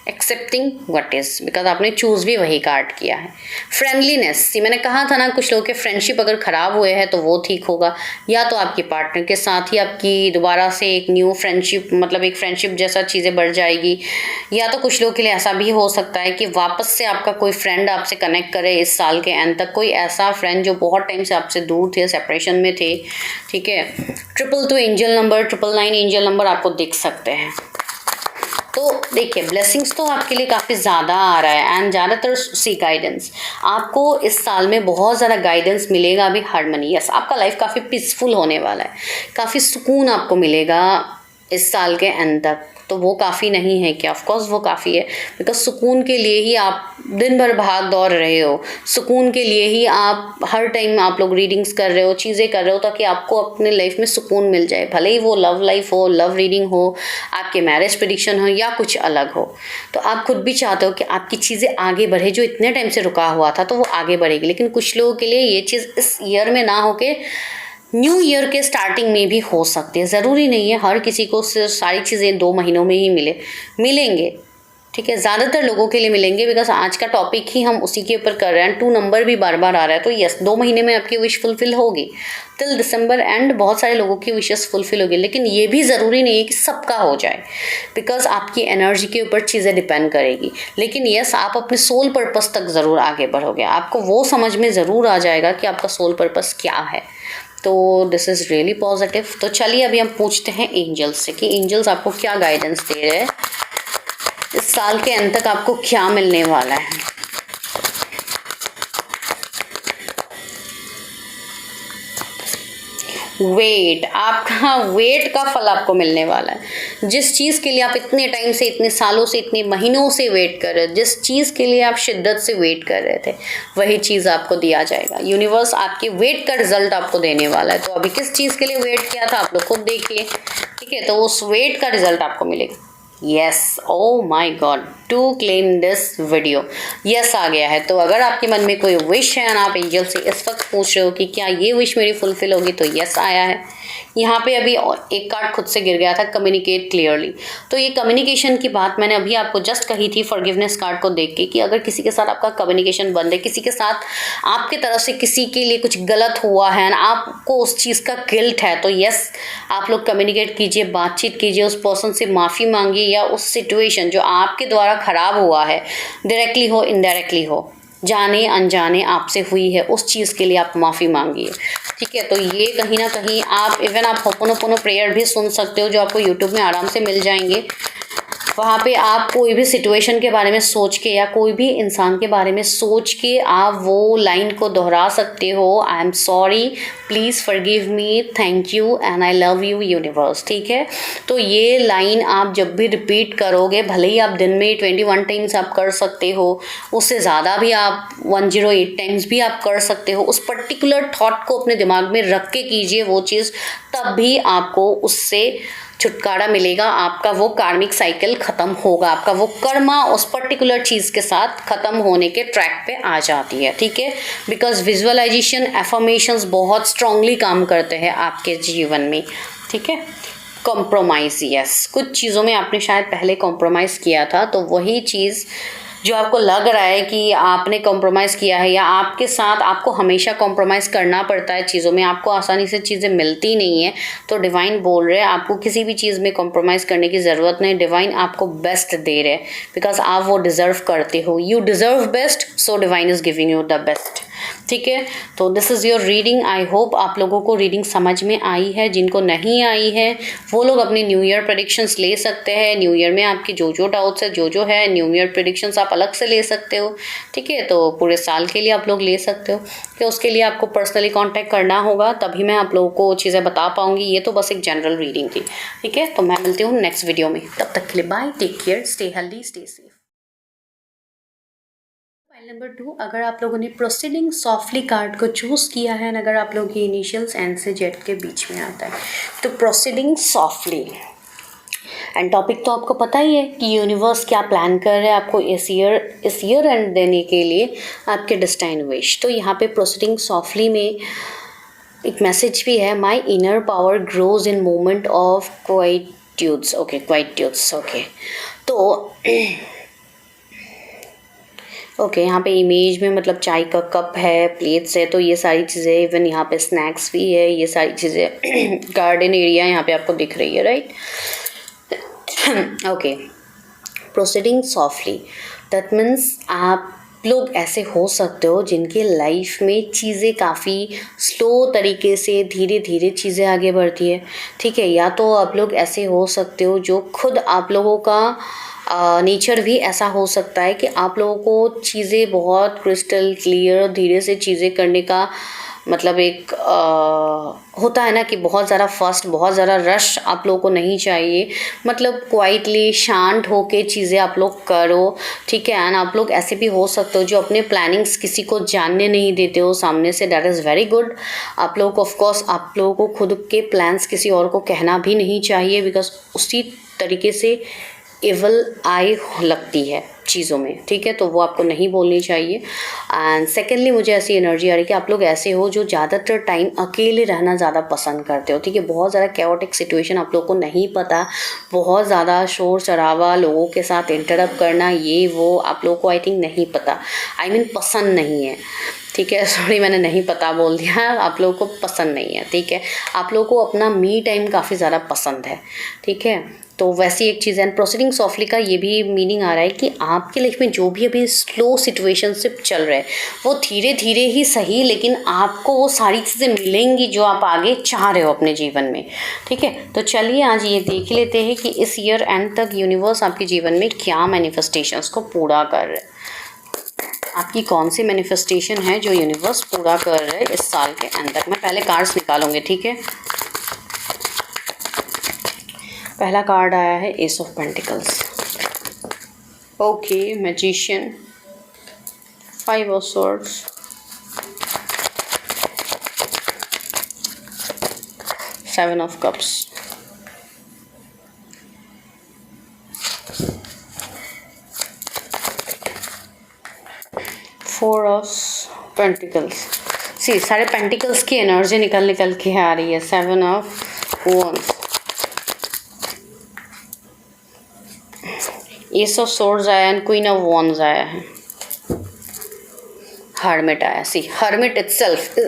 एक्सेप्टिंग व्हाट इज, बिकॉज आपने चूज भी वही कार्ड किया है। फ्रेंडलीनेस, मैंने कहा था ना, कुछ लोगों के फ्रेंडशिप अगर ख़राब हुए हैं तो वो ठीक होगा, या तो आपके पार्टनर के साथ ही आपकी दोबारा से एक न्यू फ्रेंडशिप, मतलब एक फ्रेंडशिप जैसा चीज़ें बढ़ जाएगी, या तो कुछ लोगों के लिए ऐसा भी हो सकता है कि वापस से आपका कोई फ्रेंड आपसे कनेक्ट करे इस साल के एंड तक, कोई ऐसा फ्रेंड जो बहुत टाइम से आपसे दूर थे, सेपरेशन में थे, ठीक है। 222 एंजल नंबर, 999 एंजल नंबर आपको दिख सकते हैं। तो देखिए, ब्लेसिंग्स तो आपके लिए काफ़ी ज़्यादा आ रहा है एंड ज़्यादातर सी गाइडेंस आपको इस साल में बहुत ज़्यादा गाइडेंस मिलेगा। अभी हार्मनी, यस, आपका लाइफ काफ़ी पीसफुल होने वाला है, काफ़ी सुकून आपको मिलेगा इस साल के एंड तक। तो वो काफ़ी नहीं है क्या? ऑफकोर्स वो काफ़ी है, बिकॉज सुकून के लिए ही आप दिन भर भाग दौड़ रहे हो, सुकून के लिए ही आप हर टाइम आप लोग रीडिंग्स कर रहे हो, चीज़ें कर रहे हो, ताकि आपको अपने लाइफ में सुकून मिल जाए। भले ही वो लव लाइफ हो, लव रीडिंग हो, आपके मैरिज प्रेडिक्शन हो या कुछ अलग हो, तो आप खुद भी चाहते हो कि आपकी चीज़ें आगे बढ़े। जो इतने टाइम से रुका हुआ था तो वो आगे बढ़ेगी, लेकिन कुछ लोगों के लिए ये चीज़ इस ईयर में ना हो के न्यू ईयर के स्टार्टिंग में भी हो सकती है। ज़रूरी नहीं है हर किसी को सिर्फ सारी चीज़ें 2 महीनों में ही मिलेंगे, ठीक है। ज़्यादातर लोगों के लिए मिलेंगे, बिकॉज आज का टॉपिक ही हम उसी के ऊपर कर रहे हैं। 2 नंबर भी बार बार आ रहा है, तो यस, 2 महीने में आपकी विश फुलफिल होगी टिल दिसंबर एंड। बहुत सारे लोगों की विशेस फुलफिल होगी, लेकिन ये भी ज़रूरी नहीं है कि सबका हो जाए, बिकॉज आपकी एनर्जी के ऊपर चीज़ें डिपेंड करेगी। लेकिन यस, आप अपने सोल पर्पस तक ज़रूर आगे बढ़ोगे, आपको वो समझ में ज़रूर आ जाएगा कि आपका सोल पर्पस क्या है। तो दिस इज़ रियली पॉजिटिव। तो चलिए अभी हम पूछते हैं एंजल्स से कि एंजल्स आपको क्या गाइडेंस दे रहे हैं, इस साल के अंत तक आपको क्या मिलने वाला है। वेट, आपका वेट का फल आपको मिलने वाला है। जिस चीज़ के लिए आप इतने टाइम से, इतने सालों से, इतने महीनों से वेट कर रहे हो, जिस चीज़ के लिए आप शिद्दत से वेट कर रहे थे, वही चीज़ आपको दिया जाएगा। यूनिवर्स आपके वेट का रिजल्ट आपको देने वाला है। तो अभी किस चीज़ के लिए वेट किया था आप लोग खुद देखिए, ठीक है। तो उस वेट का रिजल्ट आपको मिलेगा। Yes, oh my God, to claim this video, yes आ गया है। तो अगर आपके मन में कोई विश है और आप एंजल से इस वक्त पूछ रहे हो कि क्या ये विश मेरी फुलफिल होगी, तो यस आया है। यहाँ पे अभी एक कार्ड खुद से गिर गया था, कम्युनिकेट क्लियरली। तो ये कम्युनिकेशन की बात मैंने अभी आपको जस्ट कही थी फॉरगिवनेस कार्ड को देख के, कि अगर किसी के साथ आपका कम्युनिकेशन बंद है, किसी के साथ आपके तरफ से किसी के लिए कुछ गलत हुआ है, आपको उस चीज़ का गिल्ट है, तो यस, आप लोग कम्युनिकेट कीजिए, बातचीत कीजिए, उस पर्सन से माफ़ी मांगिए, या उस सिचुएशन जो आपके द्वारा ख़राब हुआ है, डायरेक्टली हो इनडायरेक्टली हो, जाने अनजाने आपसे हुई है उस चीज़ के लिए आप माफ़ी मांगिए। ठीक है, तो ये कहीं ना कहीं आप इवन आप होपोनोपोनो प्रेयर भी सुन सकते हो, जो आपको यूट्यूब में आराम से मिल जाएंगे। वहाँ पे आप कोई भी सिचुएशन के बारे में सोच के या कोई भी इंसान के बारे में सोच के आप वो लाइन को दोहरा सकते हो, I am sorry, please forgive me, thank you and I love you universe. ठीक है, तो ये लाइन आप जब भी रिपीट करोगे, भले ही आप दिन में 21 टाइम्स आप कर सकते हो, उससे ज़्यादा भी आप 108 टाइम्स भी आप कर सकते हो, उस पर्टिकुलर थॉट को अपने दिमाग में रख के कीजिए वो चीज़, तब भी आपको उससे छुटकारा मिलेगा। आपका वो कार्मिक साइकिल ख़त्म होगा, आपका वो कर्मा उस पर्टिकुलर चीज़ के साथ ख़त्म होने के ट्रैक पे आ जाती है। ठीक है, बिकॉज विजुअलाइजेशन एफर्मेशंस बहुत स्ट्रांगली काम करते हैं आपके जीवन में। ठीक है, कॉम्प्रोमाइज़, यस, कुछ चीज़ों में आपने शायद पहले कॉम्प्रोमाइज़ किया था, तो वही चीज़ जो आपको लग रहा है कि आपने कॉम्प्रोमाइज़ किया है या आपके साथ आपको हमेशा कॉम्प्रोमाइज़ करना पड़ता है चीज़ों में, आपको आसानी से चीज़ें मिलती नहीं है, तो डिवाइन बोल रहे हैं आपको किसी भी चीज़ में कॉम्प्रोमाइज़ करने की ज़रूरत नहीं। डिवाइन आपको बेस्ट दे रहे हैं बिकॉज आप वो डिज़र्व करते हो, you deserve best, so divine is giving you the best. ठीक है, तो this is your reading. I hope आप लोगों को रीडिंग समझ में आई है। जिनको नहीं आई है वो लोग अपनी न्यू ईयर प्रेडिक्शंस ले सकते हैं। न्यू ईयर में आपकी जो डाउट्स है, जो है न्यू ईयर प्रेडिक्शंस आप अलग से ले सकते हो। ठीक है, तो पूरे साल के लिए आप लोग ले सकते हो, कि उसके लिए आपको पर्सनली कांटेक्ट करना होगा, तभी मैं आप लोगों को चीज़ें बता पाऊंगी। ये तो बस एक जनरल रीडिंग थी। ठीक है, तो मैं मिलती हूँ नेक्स्ट वीडियो में, तब तक के लिए bye, take care, stay healthy, stay safe. Number 2, अगर आप लोगों ने प्रोसीडिंग सॉफ्टली कार्ड को चूज़ किया है, अगर आप लोग की इनिशियल्स एन से जेड के बीच में आता है, तो प्रोसीडिंग सॉफ्टली एंड टॉपिक तो आपको पता ही है कि यूनिवर्स क्या प्लान कर रहा है आपको इस ईयर एंड देने के लिए, आपके डेस्टाइन विश। तो यहाँ पे प्रोसीडिंग सॉफ्टली में एक मैसेज भी है, my inner power grows in moment of quietudes. Okay, quietudes, okay, तो ओके, यहाँ पे इमेज में मतलब चाय का कप है, प्लेट्स है, तो ये सारी चीज़ें, इवन यहाँ पे स्नैक्स भी है, ये सारी चीज़ें गार्डन एरिया यहाँ पे आपको दिख रही है, right. Okay, proceeding softly, that means आप लोग ऐसे हो सकते हो जिनके लाइफ में चीज़ें काफ़ी स्लो तरीके से, धीरे धीरे चीज़ें आगे बढ़ती है। ठीक है, या तो आप लोग ऐसे हो सकते हो जो खुद आप लोगों का नेचर भी ऐसा हो सकता है कि आप लोगों को चीज़ें बहुत क्रिस्टल क्लियर धीरे से चीज़ें करने का मतलब एक होता है ना कि बहुत ज़्यादा फास्ट, बहुत ज़्यादा रश आप लोगों को नहीं चाहिए, मतलब क्वाइटली शांत होके चीज़ें आप लोग करो। ठीक है, एंड आप लोग ऐसे भी हो सकते हो जो अपने प्लानिंग्स किसी को जानने नहीं देते हो सामने से, दैट इज़ वेरी गुड। आप लोग को ऑफकोर्स आप लोगों को खुद के प्लान्स किसी और को कहना भी नहीं चाहिए, बिकॉज उसी तरीके से इवल आई लगती है चीज़ों में। ठीक है, तो वो आपको नहीं बोलनी चाहिए। एंड सेकेंडली मुझे ऐसी एनर्जी आ रही है कि आप लोग ऐसे हो जो ज़्यादातर टाइम अकेले रहना ज़्यादा पसंद करते हो। ठीक है, बहुत ज़्यादा कैओटिक सिचुएशन आप लोग को नहीं पता, बहुत ज़्यादा शोर शराबा, लोगों के साथ इंटरप्ट करना, ये वो आप लोग को आई थिंक नहीं पता, आई मीन पसंद नहीं है। ठीक है, सॉरी मैंने नहीं पता बोल दिया, आप लोगों को पसंद नहीं है। ठीक है, आप लोगों को अपना मी टाइम काफ़ी ज़्यादा पसंद है। ठीक है, तो वैसी एक चीज़ है। प्रोसीडिंग सॉफ्टली का ये भी मीनिंग आ रहा है कि आपके लाइफ में जो भी अभी स्लो सिचुएशनशिप चल रहा है वो धीरे धीरे ही सही, लेकिन आपको वो सारी चीज़ें मिलेंगी जो आप आगे चाह रहे हो अपने जीवन में। ठीक है, तो चलिए आज ये देख लेते हैं कि इस ईयर एंड तक यूनिवर्स आपके जीवन में क्या मैनिफेस्टेशंस को पूरा कर रहे हैं। आपकी कौन सी मैनिफेस्टेशन है जो यूनिवर्स पूरा कर रहे हैं इस साल के अंदर। मैं पहले कार्ड्स निकालूंगी। ठीक है, पहला कार्ड आया है ace of pentacles, okay, magician, 5 of swords, seven of cups, four of pentacles. See सारे पेंटिकल्स की एनर्जी निकल के आ रही है। Seven of wands, ace of swords आया एंड क्वीन ऑफ वॉन्ड्स आया है, हर्मिट आया। सी हर्मिट इटसेल्फ,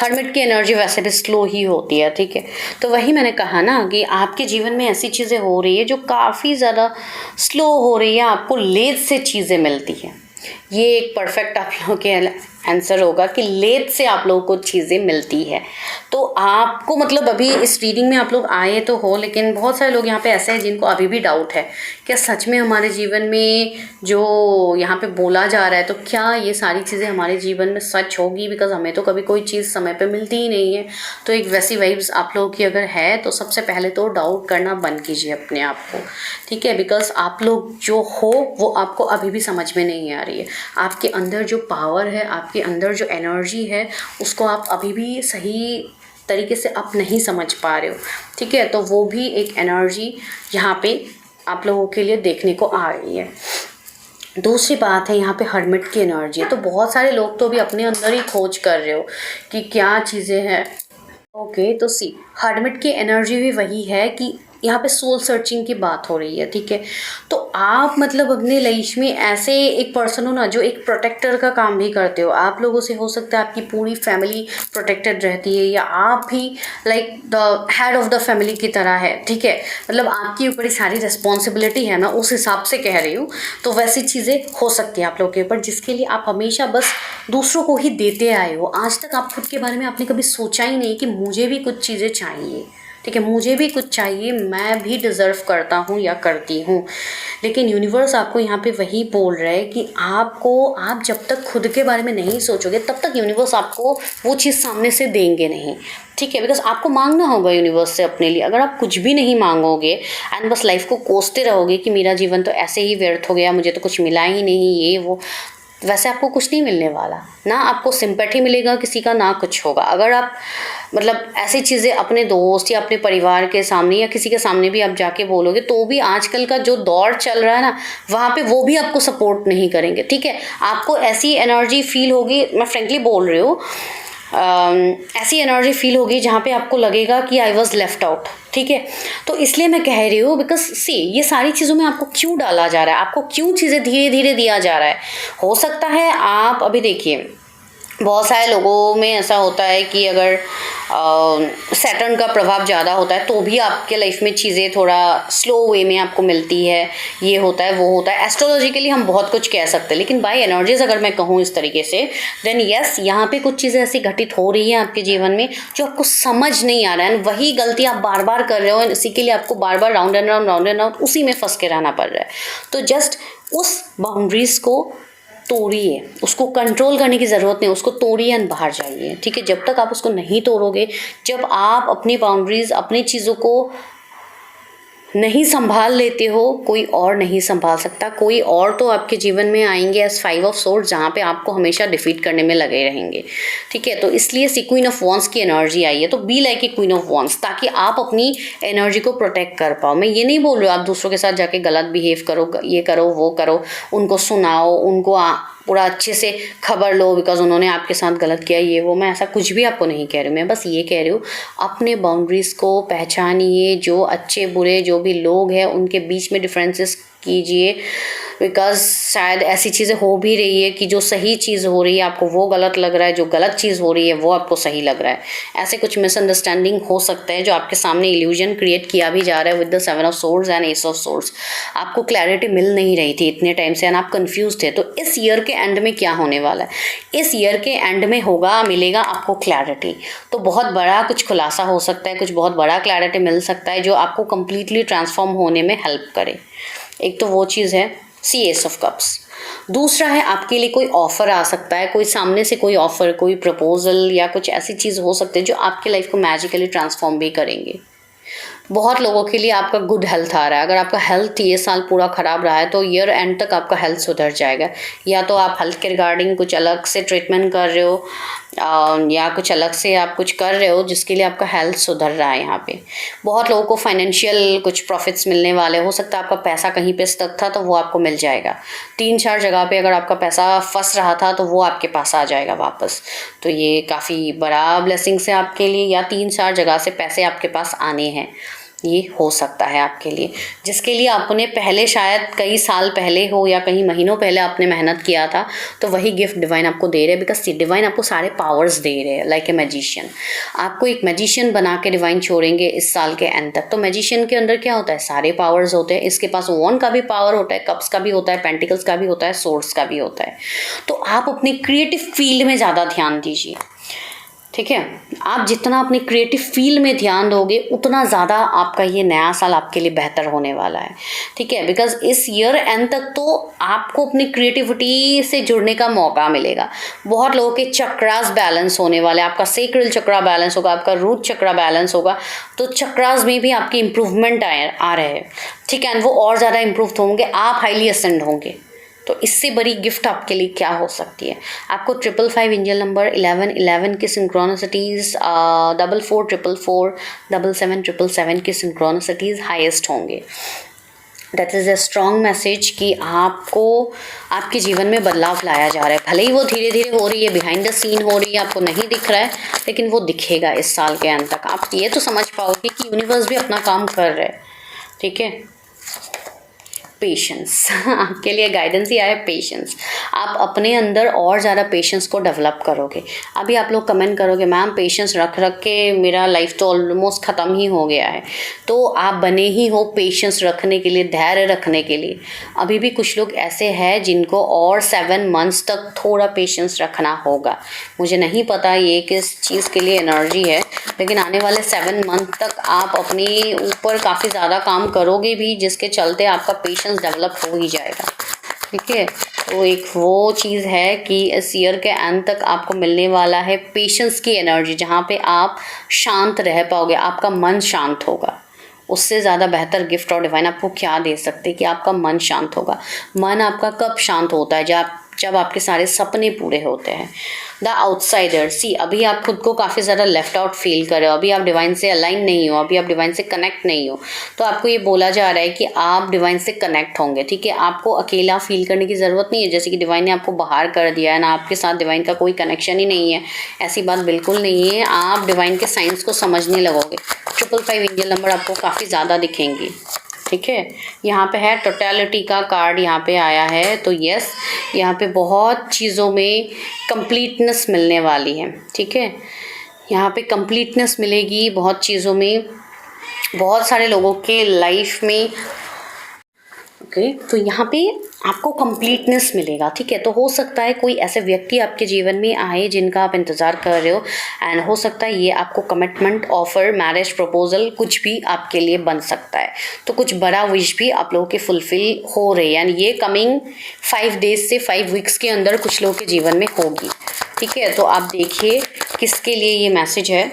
हर्मिट की एनर्जी वैसे भी स्लो ही होती है। ठीक है, तो वही मैंने कहा ना कि आपके जीवन में ऐसी चीज़ें हो रही है जो काफ़ी ज़्यादा स्लो हो रही है, आपको लेट से चीज़ें मिलती हैं। ये एक परफेक्ट आप लोगों के आंसर होगा कि लेट से आप लोगों को चीज़ें मिलती है। तो आपको मतलब अभी इस रीडिंग में आप लोग आए तो हो, लेकिन बहुत सारे लोग यहाँ पे ऐसे हैं जिनको अभी भी डाउट है क्या सच में हमारे जीवन में जो यहाँ पे बोला जा रहा है, तो क्या ये सारी चीज़ें हमारे जीवन में सच होगी, बिकॉज हमें तो कभी कोई चीज़ समय पे मिलती ही नहीं है। तो एक वैसी वाइब्स आप लोगों की अगर है तो सबसे पहले तो डाउट करना बंद कीजिए अपने आप को, ठीक है। बिकॉज आप लोग जो हो वो आपको अभी भी समझ में नहीं आ रही है। आपके अंदर जो पावर है, आपके अंदर जो एनर्जी है, उसको आप अभी भी सही तरीके से आप नहीं समझ पा रहे हो, ठीक है। तो वो भी एक एनर्जी यहाँ पे आप लोगों के लिए देखने को आ रही है। दूसरी बात है यहाँ पे हर्मिट की एनर्जी है। तो बहुत सारे लोग तो अभी अपने अंदर ही खोज कर रहे हो कि क्या चीज़ें हैं। ओके, तो सी हर्मिट की एनर्जी भी वही है कि यहाँ पे सोल सर्चिंग की बात हो रही है, ठीक है। तो आप मतलब अपने लाइफ में ऐसे एक पर्सन हो ना जो एक प्रोटेक्टर का काम भी करते हो। आप लोगों से हो सकता है आपकी पूरी फैमिली प्रोटेक्टेड रहती है, या आप ही like the head of the family की तरह है, ठीक है। मतलब आपके ऊपर ही सारी रिस्पॉन्सिबिलिटी है, मैं उस हिसाब से कह रही हूँ। तो वैसी चीज़ें हो सकती हैं आप लोगों के ऊपर, जिसके लिए आप हमेशा बस दूसरों को ही देते आए हो। आज तक आप खुद के बारे में आपने कभी सोचा ही नहीं कि मुझे भी कुछ चीज़ें चाहिए, ठीक है, मुझे भी कुछ चाहिए, मैं भी डिज़र्व करता हूँ या करती हूँ। लेकिन यूनिवर्स आपको यहाँ पे वही बोल रहा है कि आप जब तक खुद के बारे में नहीं सोचोगे तब तक यूनिवर्स आपको वो चीज़ सामने से देंगे नहीं, ठीक है। बिकॉज आपको मांगना होगा यूनिवर्स से अपने लिए। अगर आप कुछ भी नहीं मांगोगे एंड बस लाइफ को कोसते रहोगे कि मेरा जीवन तो ऐसे ही व्यर्थ हो गया, मुझे तो कुछ मिला ही नहीं, ये वो, वैसे आपको कुछ नहीं मिलने वाला। ना आपको सिंपैथी मिलेगा किसी का, ना कुछ होगा। अगर आप मतलब ऐसी चीज़ें अपने दोस्त या अपने परिवार के सामने या किसी के सामने भी आप जाके बोलोगे तो भी आजकल का जो दौर चल रहा है ना, वहाँ पे वो भी आपको सपोर्ट नहीं करेंगे, ठीक है। आपको ऐसी एनर्जी फील होगी, मैं फ्रेंकली बोल रही हूँ, ऐसी एनर्जी फील होगी जहाँ पे आपको लगेगा कि आई वॉज लेफ्ट आउट, ठीक है। तो इसलिए मैं कह रही हूँ, बिकॉज सी ये सारी चीज़ों में आपको क्यों डाला जा रहा है, आपको क्यों चीज़ें धीरे धीरे दिया जा रहा है। हो सकता है आप अभी देखिए, बहुत सारे लोगों में ऐसा होता है कि अगर सैटर्न का प्रभाव ज़्यादा होता है तो भी आपके लाइफ में चीज़ें थोड़ा स्लो वे में आपको मिलती है, ये होता है वो होता है। एस्ट्रोलॉजिकली हम बहुत कुछ कह सकते हैं, लेकिन बाय एनर्जीज अगर मैं कहूँ इस तरीके से, देन यस, यहाँ पे कुछ चीज़ें ऐसी घटित हो रही हैं आपके जीवन में जो आपको समझ नहीं आ रहा है। वही गलती आप बार बार कर रहे हो, इसी के लिए आपको बार बार राउंड एंड राउंड उसी में फंस के रहना पड़ रहा है। तो जस्ट उस बाउंड्रीज को तोड़िए, उसको कंट्रोल करने की ज़रूरत नहीं, उसको तोड़िए एंड बाहर जाइए, ठीक है। जब तक आप उसको नहीं तोड़ोगे, जब आप अपनी बाउंड्रीज, अपनी चीज़ों को नहीं संभाल लेते हो, कोई और नहीं संभाल सकता। कोई और तो आपके जीवन में आएंगे एज 5 ऑफ सोर्ड्स, जहाँ पे आपको हमेशा डिफीट करने में लगे रहेंगे, ठीक है। तो इसलिए सी क्वीन ऑफ वॉन्ड्स की एनर्जी आई है, तो be like a queen of wands, ताकि आप अपनी एनर्जी को प्रोटेक्ट कर पाओ। मैं ये नहीं बोल रही हूँ आप दूसरों के साथ जाके गलत बिहेव करो, ये करो वो करो, उनको सुनाओ, उनको पूरा अच्छे से खबर लो बिकॉज उन्होंने आपके साथ गलत किया, ये वो, मैं ऐसा कुछ भी आपको नहीं कह रही हूँ। मैं बस ये कह रही हूँ अपने बाउंड्रीज़ को पहचानिए, जो अच्छे बुरे जो भी लोग हैं उनके बीच में डिफरेंसेस कीजिए। बिकॉज शायद ऐसी चीज़ें हो भी रही है कि जो सही चीज़ हो रही है आपको वो गलत लग रहा है, जो गलत चीज़ हो रही है वो आपको सही लग रहा है। ऐसे कुछ मिसअंडरस्टैंडिंग हो सकता है जो आपके सामने इल्यूजन क्रिएट किया भी जा रहा है with the 7 of swords and S of swords. आपको क्लैरिटी मिल नहीं रही थी इतने टाइम से एंड आप कंफ्यूज थे। तो इस ईयर के एंड में क्या होने वाला है, इस ईयर के एंड में मिलेगा आपको क्लैरिटी। तो बहुत बड़ा कुछ खुलासा हो सकता है, कुछ बहुत बड़ा क्लैरिटी मिल सकता है जो आपको कंप्लीटली ट्रांसफॉर्म होने में हेल्प करे। एक तो वो चीज़ है सी एस ऑफ कप्स। दूसरा है आपके लिए कोई ऑफ़र आ सकता है, कोई सामने से कोई ऑफ़र, कोई प्रपोजल या कुछ ऐसी चीज़ हो सकती है जो आपके लाइफ को मैजिकली ट्रांसफॉर्म भी करेंगे। बहुत लोगों के लिए आपका गुड हेल्थ आ रहा है। अगर आपका हेल्थ ये साल पूरा ख़राब रहा है तो ईयर एंड तक आपका हेल्थ सुधर जाएगा। या तो आप हेल्थ के रिगार्डिंग कुछ अलग से ट्रीटमेंट कर रहे हो या कुछ अलग से आप कुछ कर रहे हो जिसके लिए आपका हेल्थ सुधर रहा है। यहाँ पे बहुत लोगों को फाइनेंशियल कुछ प्रॉफिट्स मिलने वाले, हो सकता है आपका पैसा कहीं पे स्टक था तो वो आपको मिल जाएगा। 3-4 जगह पे अगर आपका पैसा फंस रहा था तो वो आपके पास आ जाएगा वापस। तो ये काफ़ी बड़ा ब्लेसिंग्स है आपके लिए, या 3-4 जगह से पैसे आपके पास आने हैं। ये हो सकता है आपके लिए, जिसके लिए आपने पहले शायद कई साल पहले हो या कई महीनों पहले आपने मेहनत किया था, तो वही गिफ्ट डिवाइन आपको दे रहे हैं। बिकॉज डिवाइन आपको सारे पावर्स दे रहे हैं, लाइक ए मैजिशियन। आपको एक मैजिशियन बना के डिवाइन छोड़ेंगे इस साल के एंड तक। तो मैजिशियन के अंदर क्या होता है, सारे पावर्स होते हैं। इसके पास वॉन्ड का भी पावर होता है, कप्स का भी होता है, पेंटिकल्स का भी होता है, सोर्ड्स का भी होता है। तो आप अपनी क्रिएटिव फील्ड में ज़्यादा ध्यान दीजिए, ठीक है। आप जितना अपने क्रिएटिव फील्ड में ध्यान दोगे उतना ज़्यादा आपका ये नया साल आपके लिए बेहतर होने वाला है, ठीक है। बिकॉज इस ईयर एंड तक तो आपको अपनी क्रिएटिविटी से जुड़ने का मौका मिलेगा। बहुत लोगों के चक्रास बैलेंस होने वाले, आपका सेक्रल चक्रा बैलेंस होगा, आपका रूट चक्रा बैलेंस होगा। तो चक्रास में भी आपकी इम्प्रूवमेंट आ रहे हैं, ठीक है। वो और ज़्यादा इम्प्रूव होंगे, आप हाईली असेंड होंगे। तो इससे बड़ी गिफ्ट आपके लिए क्या हो सकती है। आपको 555 एंजल नंबर, 1111 की सिंक्रोनिसिटीज़, 4444, 7777 की सिंक्रोनिसिटीज़ हाईएस्ट होंगे। That is a strong message कि आपको आपके जीवन में बदलाव लाया जा रहा है। भले ही वो धीरे धीरे हो रही है, बिहाइंड द सीन हो रही है, आपको नहीं दिख रहा है, लेकिन वो दिखेगा इस साल के अंत तक। आप ये तो समझ पाओगे कि यूनिवर्स भी अपना काम कर रहा है, ठीक है। पेशेंस आपके लिए गाइडेंस ही आया, पेशेंस। आप अपने अंदर और ज़्यादा पेशेंस को डेवलप करोगे। अभी आप लोग कमेंट करोगे मैम पेशेंस रख रख के मेरा लाइफ तो ऑलमोस्ट ख़त्म ही हो गया है। तो आप बने ही हो पेशेंस रखने के लिए, धैर्य रखने के लिए। अभी भी कुछ लोग ऐसे हैं जिनको और 7 मंथ्स तक थोड़ा पेशेंस रखना होगा। मुझे नहीं पता ये किस चीज़ के लिए एनर्जी है, लेकिन आने वाले 7 मंथ तक आप अपने ऊपर काफ़ी ज़्यादा काम करोगे भी, जिसके चलते आपका पेशेंस डेवलप हो ही जाएगा, ठीक है। तो एक वो चीज़ है कि इस ईयर के एंड तक आपको मिलने वाला है पेशेंस की एनर्जी, जहाँ पे आप शांत रह पाओगे, आपका मन शांत होगा। उससे ज़्यादा बेहतर गिफ्ट और डिवाइन आपको क्या दे सकते कि आपका मन शांत होगा। मन आपका कब शांत होता है, जब आपके सारे सपने पूरे होते हैं। द आउटसाइडर, सी अभी आप खुद को काफ़ी ज़्यादा लेफ्ट आउट फील कर रहे हो, अभी आप डिवाइन से अलाइन नहीं हो, अभी आप डिवाइन से कनेक्ट नहीं हो। तो आपको ये बोला जा रहा है कि आप डिवाइन से कनेक्ट होंगे, ठीक है। आपको अकेला फील करने की ज़रूरत नहीं है, जैसे कि डिवाइन ने आपको बाहर कर दिया है ना, आपके साथ डिवाइन का कोई कनेक्शन ही नहीं है, ऐसी बात बिल्कुल नहीं है। आप डिवाइन के साइंस को समझने लगोगे। 555 एंजल नंबर आपको काफ़ी ज़्यादा दिखेंगी, ठीक है। यहाँ पे है टोटलिटी का कार्ड यहाँ पे आया है। तो यस, यहाँ पे बहुत चीज़ों में कंप्लीटनेस मिलने वाली है, ठीक है। यहाँ पे कंप्लीटनेस मिलेगी बहुत चीज़ों में, बहुत सारे लोगों के लाइफ में, ओके। तो यहाँ पे आपको कंप्लीटनेस मिलेगा, ठीक है। तो हो सकता है कोई ऐसे व्यक्ति आपके जीवन में आए जिनका आप इंतज़ार कर रहे हो, एंड हो सकता है ये आपको कमिटमेंट, ऑफर, मैरिज प्रपोजल कुछ भी आपके लिए बन सकता है। तो कुछ बड़ा विश भी आप लोगों के फुलफिल हो रहे हैं, एंड ये कमिंग 5 डेज से 5 वीक्स के अंदर कुछ लोगों के जीवन में होगी, ठीक है। तो आप देखिए किसके लिए ये मैसेज है।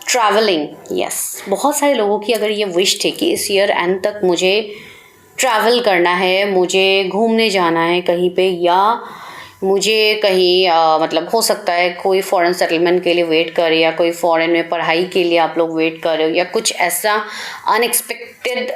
ट्रैवलिंग, यस, बहुत सारे लोगों की अगर ये विश थी कि इस ईयर एंड तक मुझे ट्रैवल करना है, मुझे घूमने जाना है कहीं पे, या मुझे कहीं मतलब हो सकता है कोई फॉरेन सेटलमेंट के लिए वेट कर रहे, या कोई फॉरेन में पढ़ाई के लिए आप लोग वेट कर रहे हो, या कुछ ऐसा अनएक्सपेक्टेड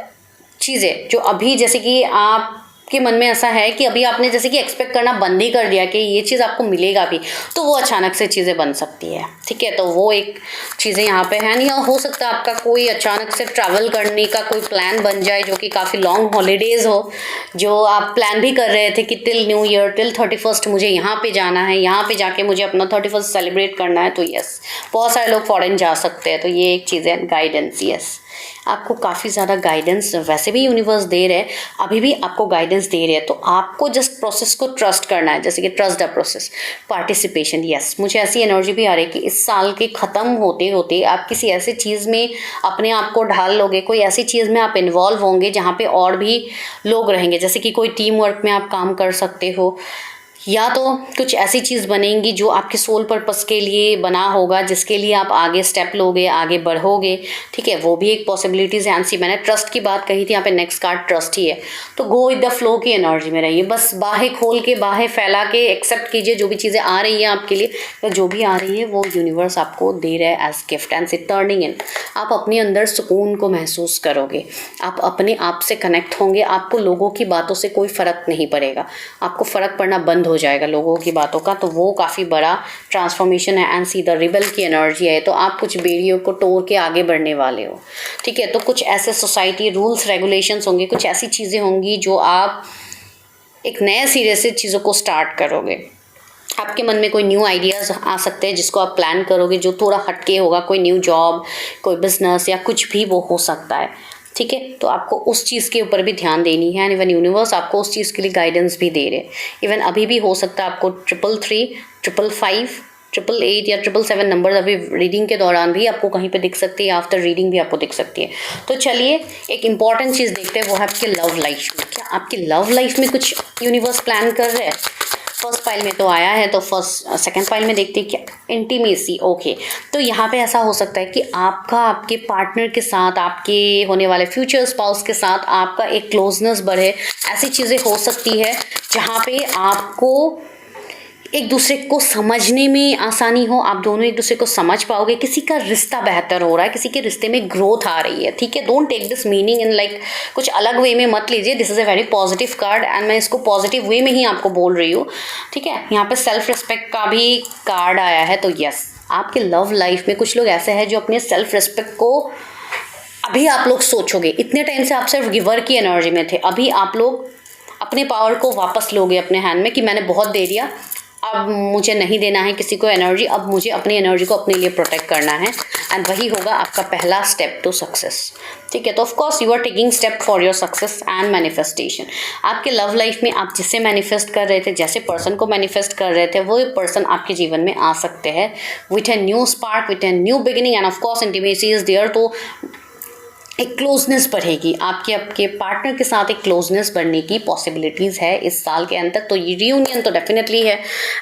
चीज़ें जो अभी जैसे कि आपके मन में ऐसा है कि अभी आपने जैसे कि एक्सपेक्ट करना बंद ही कर दिया कि ये चीज़ आपको मिलेगा भी, तो वो अचानक से चीज़ें बन सकती है, ठीक है। तो वो एक चीज़ें यहाँ पे हैं। या हो सकता है आपका कोई अचानक से ट्रैवल करने का कोई प्लान बन जाए, जो कि काफ़ी लॉन्ग हॉलीडेज़ हो, जो आप प्लान भी कर रहे थे कि till new year, till 31st मुझे यहाँ पे जाना है, यहाँ पे जाके मुझे अपना 31st सेलिब्रेट करना है। तो यस, बहुत सारे लोग फॉरेन जा सकते हैं। तो ये एक चीज़ है, गाइडेंस। यस, आपको काफ़ी ज़्यादा गाइडेंस वैसे भी यूनिवर्स दे रहे हैं, अभी भी आपको गाइडेंस दे रहे हैं। तो आपको जस्ट प्रोसेस को ट्रस्ट करना है, जैसे कि trust the process, participation. Yes, मुझे ऐसी एनर्जी भी आ रही है कि इस साल के ख़त्म होते होते आप किसी ऐसी चीज़ में अपने आप को ढाल लोगे, कोई ऐसी चीज़ में आप इन्वॉल्व होंगे जहाँ पे और भी लोग रहेंगे, जैसे कि कोई टीम वर्क में आप काम कर सकते हो, या तो कुछ ऐसी चीज़ बनेंगी जो आपके सोल पर्पस के लिए बना होगा, जिसके लिए आप आगे स्टेप लोगे, आगे बढ़ोगे, ठीक है। वो भी एक पॉसिबिलिटीज़ है। मैंने ट्रस्ट की बात कही थी, यहाँ पे नेक्स्ट कार्ड ट्रस्ट ही है। तो गो विद द फ्लो की एनर्जी में रहिए, बस बाहें खोल के, बाहें फैला के एक्सेप्ट कीजिए जो भी चीज़ें आ रही हैं आपके लिए, या जो भी आ रही है वो यूनिवर्स आपको दे रहा है एज गिफ्ट, एंड से टर्निंग इन। आप अपने अंदर सुकून को महसूस करोगे, आप अपने आप से कनेक्ट होंगे, आपको लोगों की बातों से कोई फ़र्क नहीं पड़ेगा, आपको फ़र्क पड़ना बंद हो हो जाएगा लोगों की बातों का, तो वो काफ़ी बड़ा ट्रांसफॉर्मेशन है। एंड सी द रिबल की एनर्जी है, तो आप कुछ बेड़ियों को तोड़ के आगे बढ़ने वाले हो, ठीक है। तो कुछ ऐसे सोसाइटी रूल्स रेगुलेशंस होंगे, कुछ ऐसी चीज़ें होंगी जो आप एक नए सिरे से चीज़ों को स्टार्ट करोगे। आपके मन में कोई न्यू आइडियाज़ आ सकते हैं जिसको आप प्लान करोगे, जो थोड़ा हटके होगा, कोई न्यू जॉब, कोई बिजनेस या कुछ भी वो हो सकता है, ठीक है। तो आपको उस चीज़ के ऊपर भी ध्यान देनी है। एंड इवन यूनिवर्स आपको उस चीज़ के लिए गाइडेंस भी दे रहे हैं। इवन अभी भी हो सकता है आपको 333, 555, 888 या 777 नंबर अभी रीडिंग के दौरान भी आपको कहीं पे दिख सकती है, आफ्टर रीडिंग भी आपको दिख सकती है। तो चलिए एक इंपॉर्टेंट चीज़ देखते हैं, वो है आपके लव लाइफ में। क्या आपकी लव लाइफ में कुछ यूनिवर्स प्लान कर रहे हैं? फर्स्ट फाइल में तो आया है, तो सेकंड फाइल में देखते हैं क्या इंटीमेसी। ओके, तो यहाँ पे ऐसा हो सकता है कि आपका आपके पार्टनर के साथ, आपके होने वाले फ्यूचर स्पाउस के साथ आपका एक क्लोजनेस बढ़े। ऐसी चीज़ें हो सकती है जहाँ पे आपको एक दूसरे को समझने में आसानी हो, आप दोनों एक दूसरे को समझ पाओगे, किसी का रिश्ता बेहतर हो रहा है, किसी के रिश्ते में ग्रोथ आ रही है, ठीक है। Don't take this meaning in like कुछ अलग वे में मत लीजिए। This is a very positive card and मैं इसको पॉजिटिव वे में ही आपको बोल रही हूँ, ठीक है। यहाँ पे सेल्फ रिस्पेक्ट का भी कार्ड आया है, तो यस, आपके लव लाइफ में कुछ लोग ऐसे हैं जो अपने सेल्फ रिस्पेक्ट को अभी आप लोग सोचोगे। इतने टाइम से आप सिर्फ गिवर की एनर्जी में थे, अभी आप लोग अपने पावर को वापस लोगे अपने हैंड में कि मैंने बहुत दे दिया, अब मुझे नहीं देना है किसी को एनर्जी, अब मुझे अपनी एनर्जी को अपने लिए प्रोटेक्ट करना है। एंड वही होगा आपका पहला स्टेप टू सक्सेस, ठीक है। तो of course you are taking step for your success and manifestation. आपके लव लाइफ में आप जिससे मैनिफेस्ट कर रहे थे, जैसे पर्सन को मैनिफेस्ट कर रहे थे, वो पर्सन आपके जीवन में आ सकते हैं with a new spark, with a new beginning. And of course intimacy is there, तो एक क्लोजनेस बढ़ेगी आपके पार्टनर के साथ, एक क्लोजनेस बढ़ने की पॉसिबिलिटीज़ है इस साल के अंत तक। तो ये रियूनियन तो डेफिनेटली है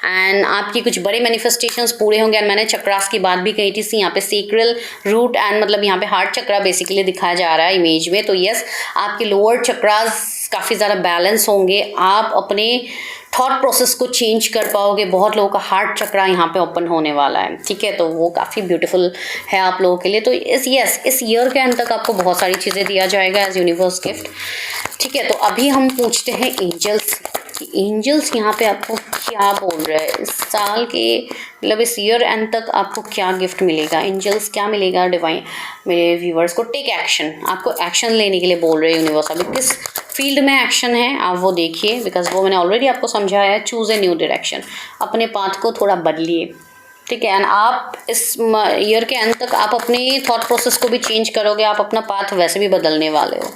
एंड आपकी कुछ बड़े मैनिफेस्टेशंस पूरे होंगे। एंड मैंने चक्रास की बात भी कही थी, यहाँ पे सेक्रल रूट एंड मतलब यहाँ पे हार्ट चक्रा बेसिकली दिखाया जा रहा है इमेज में। तो यस, आपके लोअर चक्रास काफ़ी ज़्यादा बैलेंस होंगे, आप अपने थॉट प्रोसेस को चेंज कर पाओगे। बहुत लोगों का हार्ट चक्रा यहाँ पे ओपन होने वाला है, ठीक है। तो वो काफ़ी ब्यूटीफुल है आप लोगों के लिए। तो इस ईयर के अंत तक आपको बहुत सारी चीज़ें दिया जाएगा एज यूनिवर्स गिफ्ट, ठीक है। तो अभी हम पूछते हैं एंजल्स, एंजल्स यहाँ पे आपको क्या बोल रहे हैं इस साल के, मतलब इस ईयर एंड तक आपको क्या गिफ्ट मिलेगा, एंजल्स क्या मिलेगा डिवाइन मेरे व्यूवर्स को। टेक एक्शन, आपको एक्शन लेने के लिए बोल रहे हैं यूनिवर्स। अभी किस फील्ड में एक्शन है आप वो देखिए, बिकॉज वो मैंने ऑलरेडी आपको समझाया है। चूज़ ए न्यू डायरेक्शन, अपने पाथ को थोड़ा बदलिए, ठीक है। एंड आप इस ईयर के अंत तक आप अपने थॉट प्रोसेस को भी चेंज करोगे, आप अपना पाथ वैसे भी बदलने वाले हो,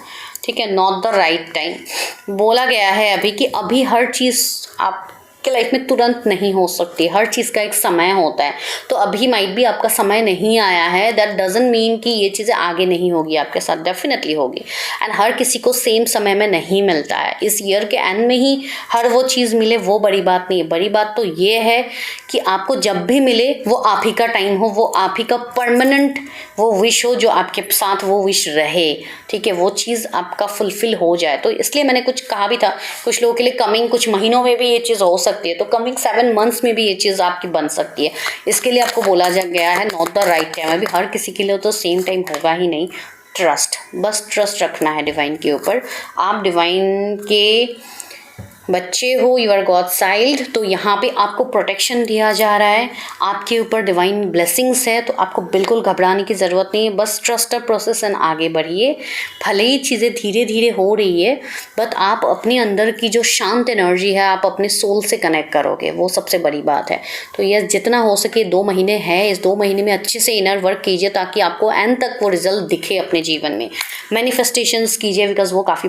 ठीक है। नॉट द राइट टाइम बोला गया है अभी कि अभी हर चीज़ आपके लाइफ में तुरंत नहीं हो सकती, हर चीज़ का एक समय होता है। तो अभी माइट भी आपका समय नहीं आया है, दैट डजंट मीन कि ये चीज़ें आगे नहीं होगी आपके साथ, डेफिनेटली होगी। एंड हर किसी को सेम समय में नहीं मिलता है, इस ईयर के एंड में ही हर वो चीज़ मिले वो बड़ी बात नहीं है। बड़ी बात तो ये है कि आपको जब भी मिले वो आप ही का टाइम हो, वो आप ही का परमानेंट वो विश हो, जो आपके साथ वो विश रहे, ठीक है। वो चीज़ आपका फुलफिल हो जाए। तो इसलिए मैंने कुछ कहा भी था, कुछ लोगों के लिए कमिंग कुछ महीनों में भी ये चीज़ हो सकती है, तो कमिंग 7 मंथ्स में भी ये चीज़ आपकी बन सकती है। इसके लिए आपको बोला जा गया है नॉट द राइट टाइम। अभी हर किसी के लिए तो सेम टाइम होगा ही नहीं। ट्रस्ट, बस ट्रस्ट रखना है डिवाइन के ऊपर। आप डिवाइन के बच्चे हो, यू आर गॉड चाइल्ड, तो यहाँ पे आपको प्रोटेक्शन दिया जा रहा है, आपके ऊपर डिवाइन ब्लेसिंग्स है। तो आपको बिल्कुल घबराने की ज़रूरत नहीं है, बस ट्रस्ट द प्रोसेस एंड आगे बढ़िए। भले ही चीज़ें धीरे धीरे हो रही है, बट आप अपने अंदर की जो शांत एनर्जी है आप अपने सोल से कनेक्ट करोगे, वो सबसे बड़ी बात है। तो ये जितना हो सके 2 महीने हैं, इस 2 महीने में अच्छे से इनर वर्क कीजिए ताकि आपको एंड तक वो रिजल्ट दिखे अपने जीवन में। मैनिफेस्टेशंस कीजिए, बिकॉज वो काफ़ी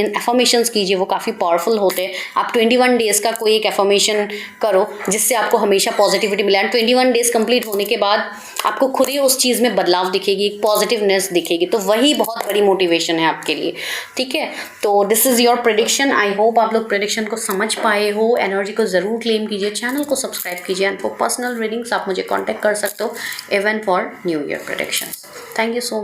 एफर्मेशंस कीजिए, वो काफ़ी पावरफुल होते हैं। आप 21 डेज़ का कोई एक एफर्मेशन करो जिससे आपको हमेशा पॉजिटिविटी मिले। एंड 21 डेज़ कंप्लीट होने के बाद आपको खुद ही उस चीज़ में बदलाव दिखेगी, पॉजिटिवनेस दिखेगी, तो वही बहुत बड़ी मोटिवेशन है आपके लिए, ठीक है। तो this is your prediction. I hope आप लोग प्रेडिक्शन को समझ पाए हो। एनर्जी को ज़रूर क्लेम कीजिए, चैनल को सब्सक्राइब कीजिए। एंड फॉर पर्सनल रीडिंग्स आप मुझे कॉन्टैक्ट कर सकते हो even for new year prediction. Thank you so much.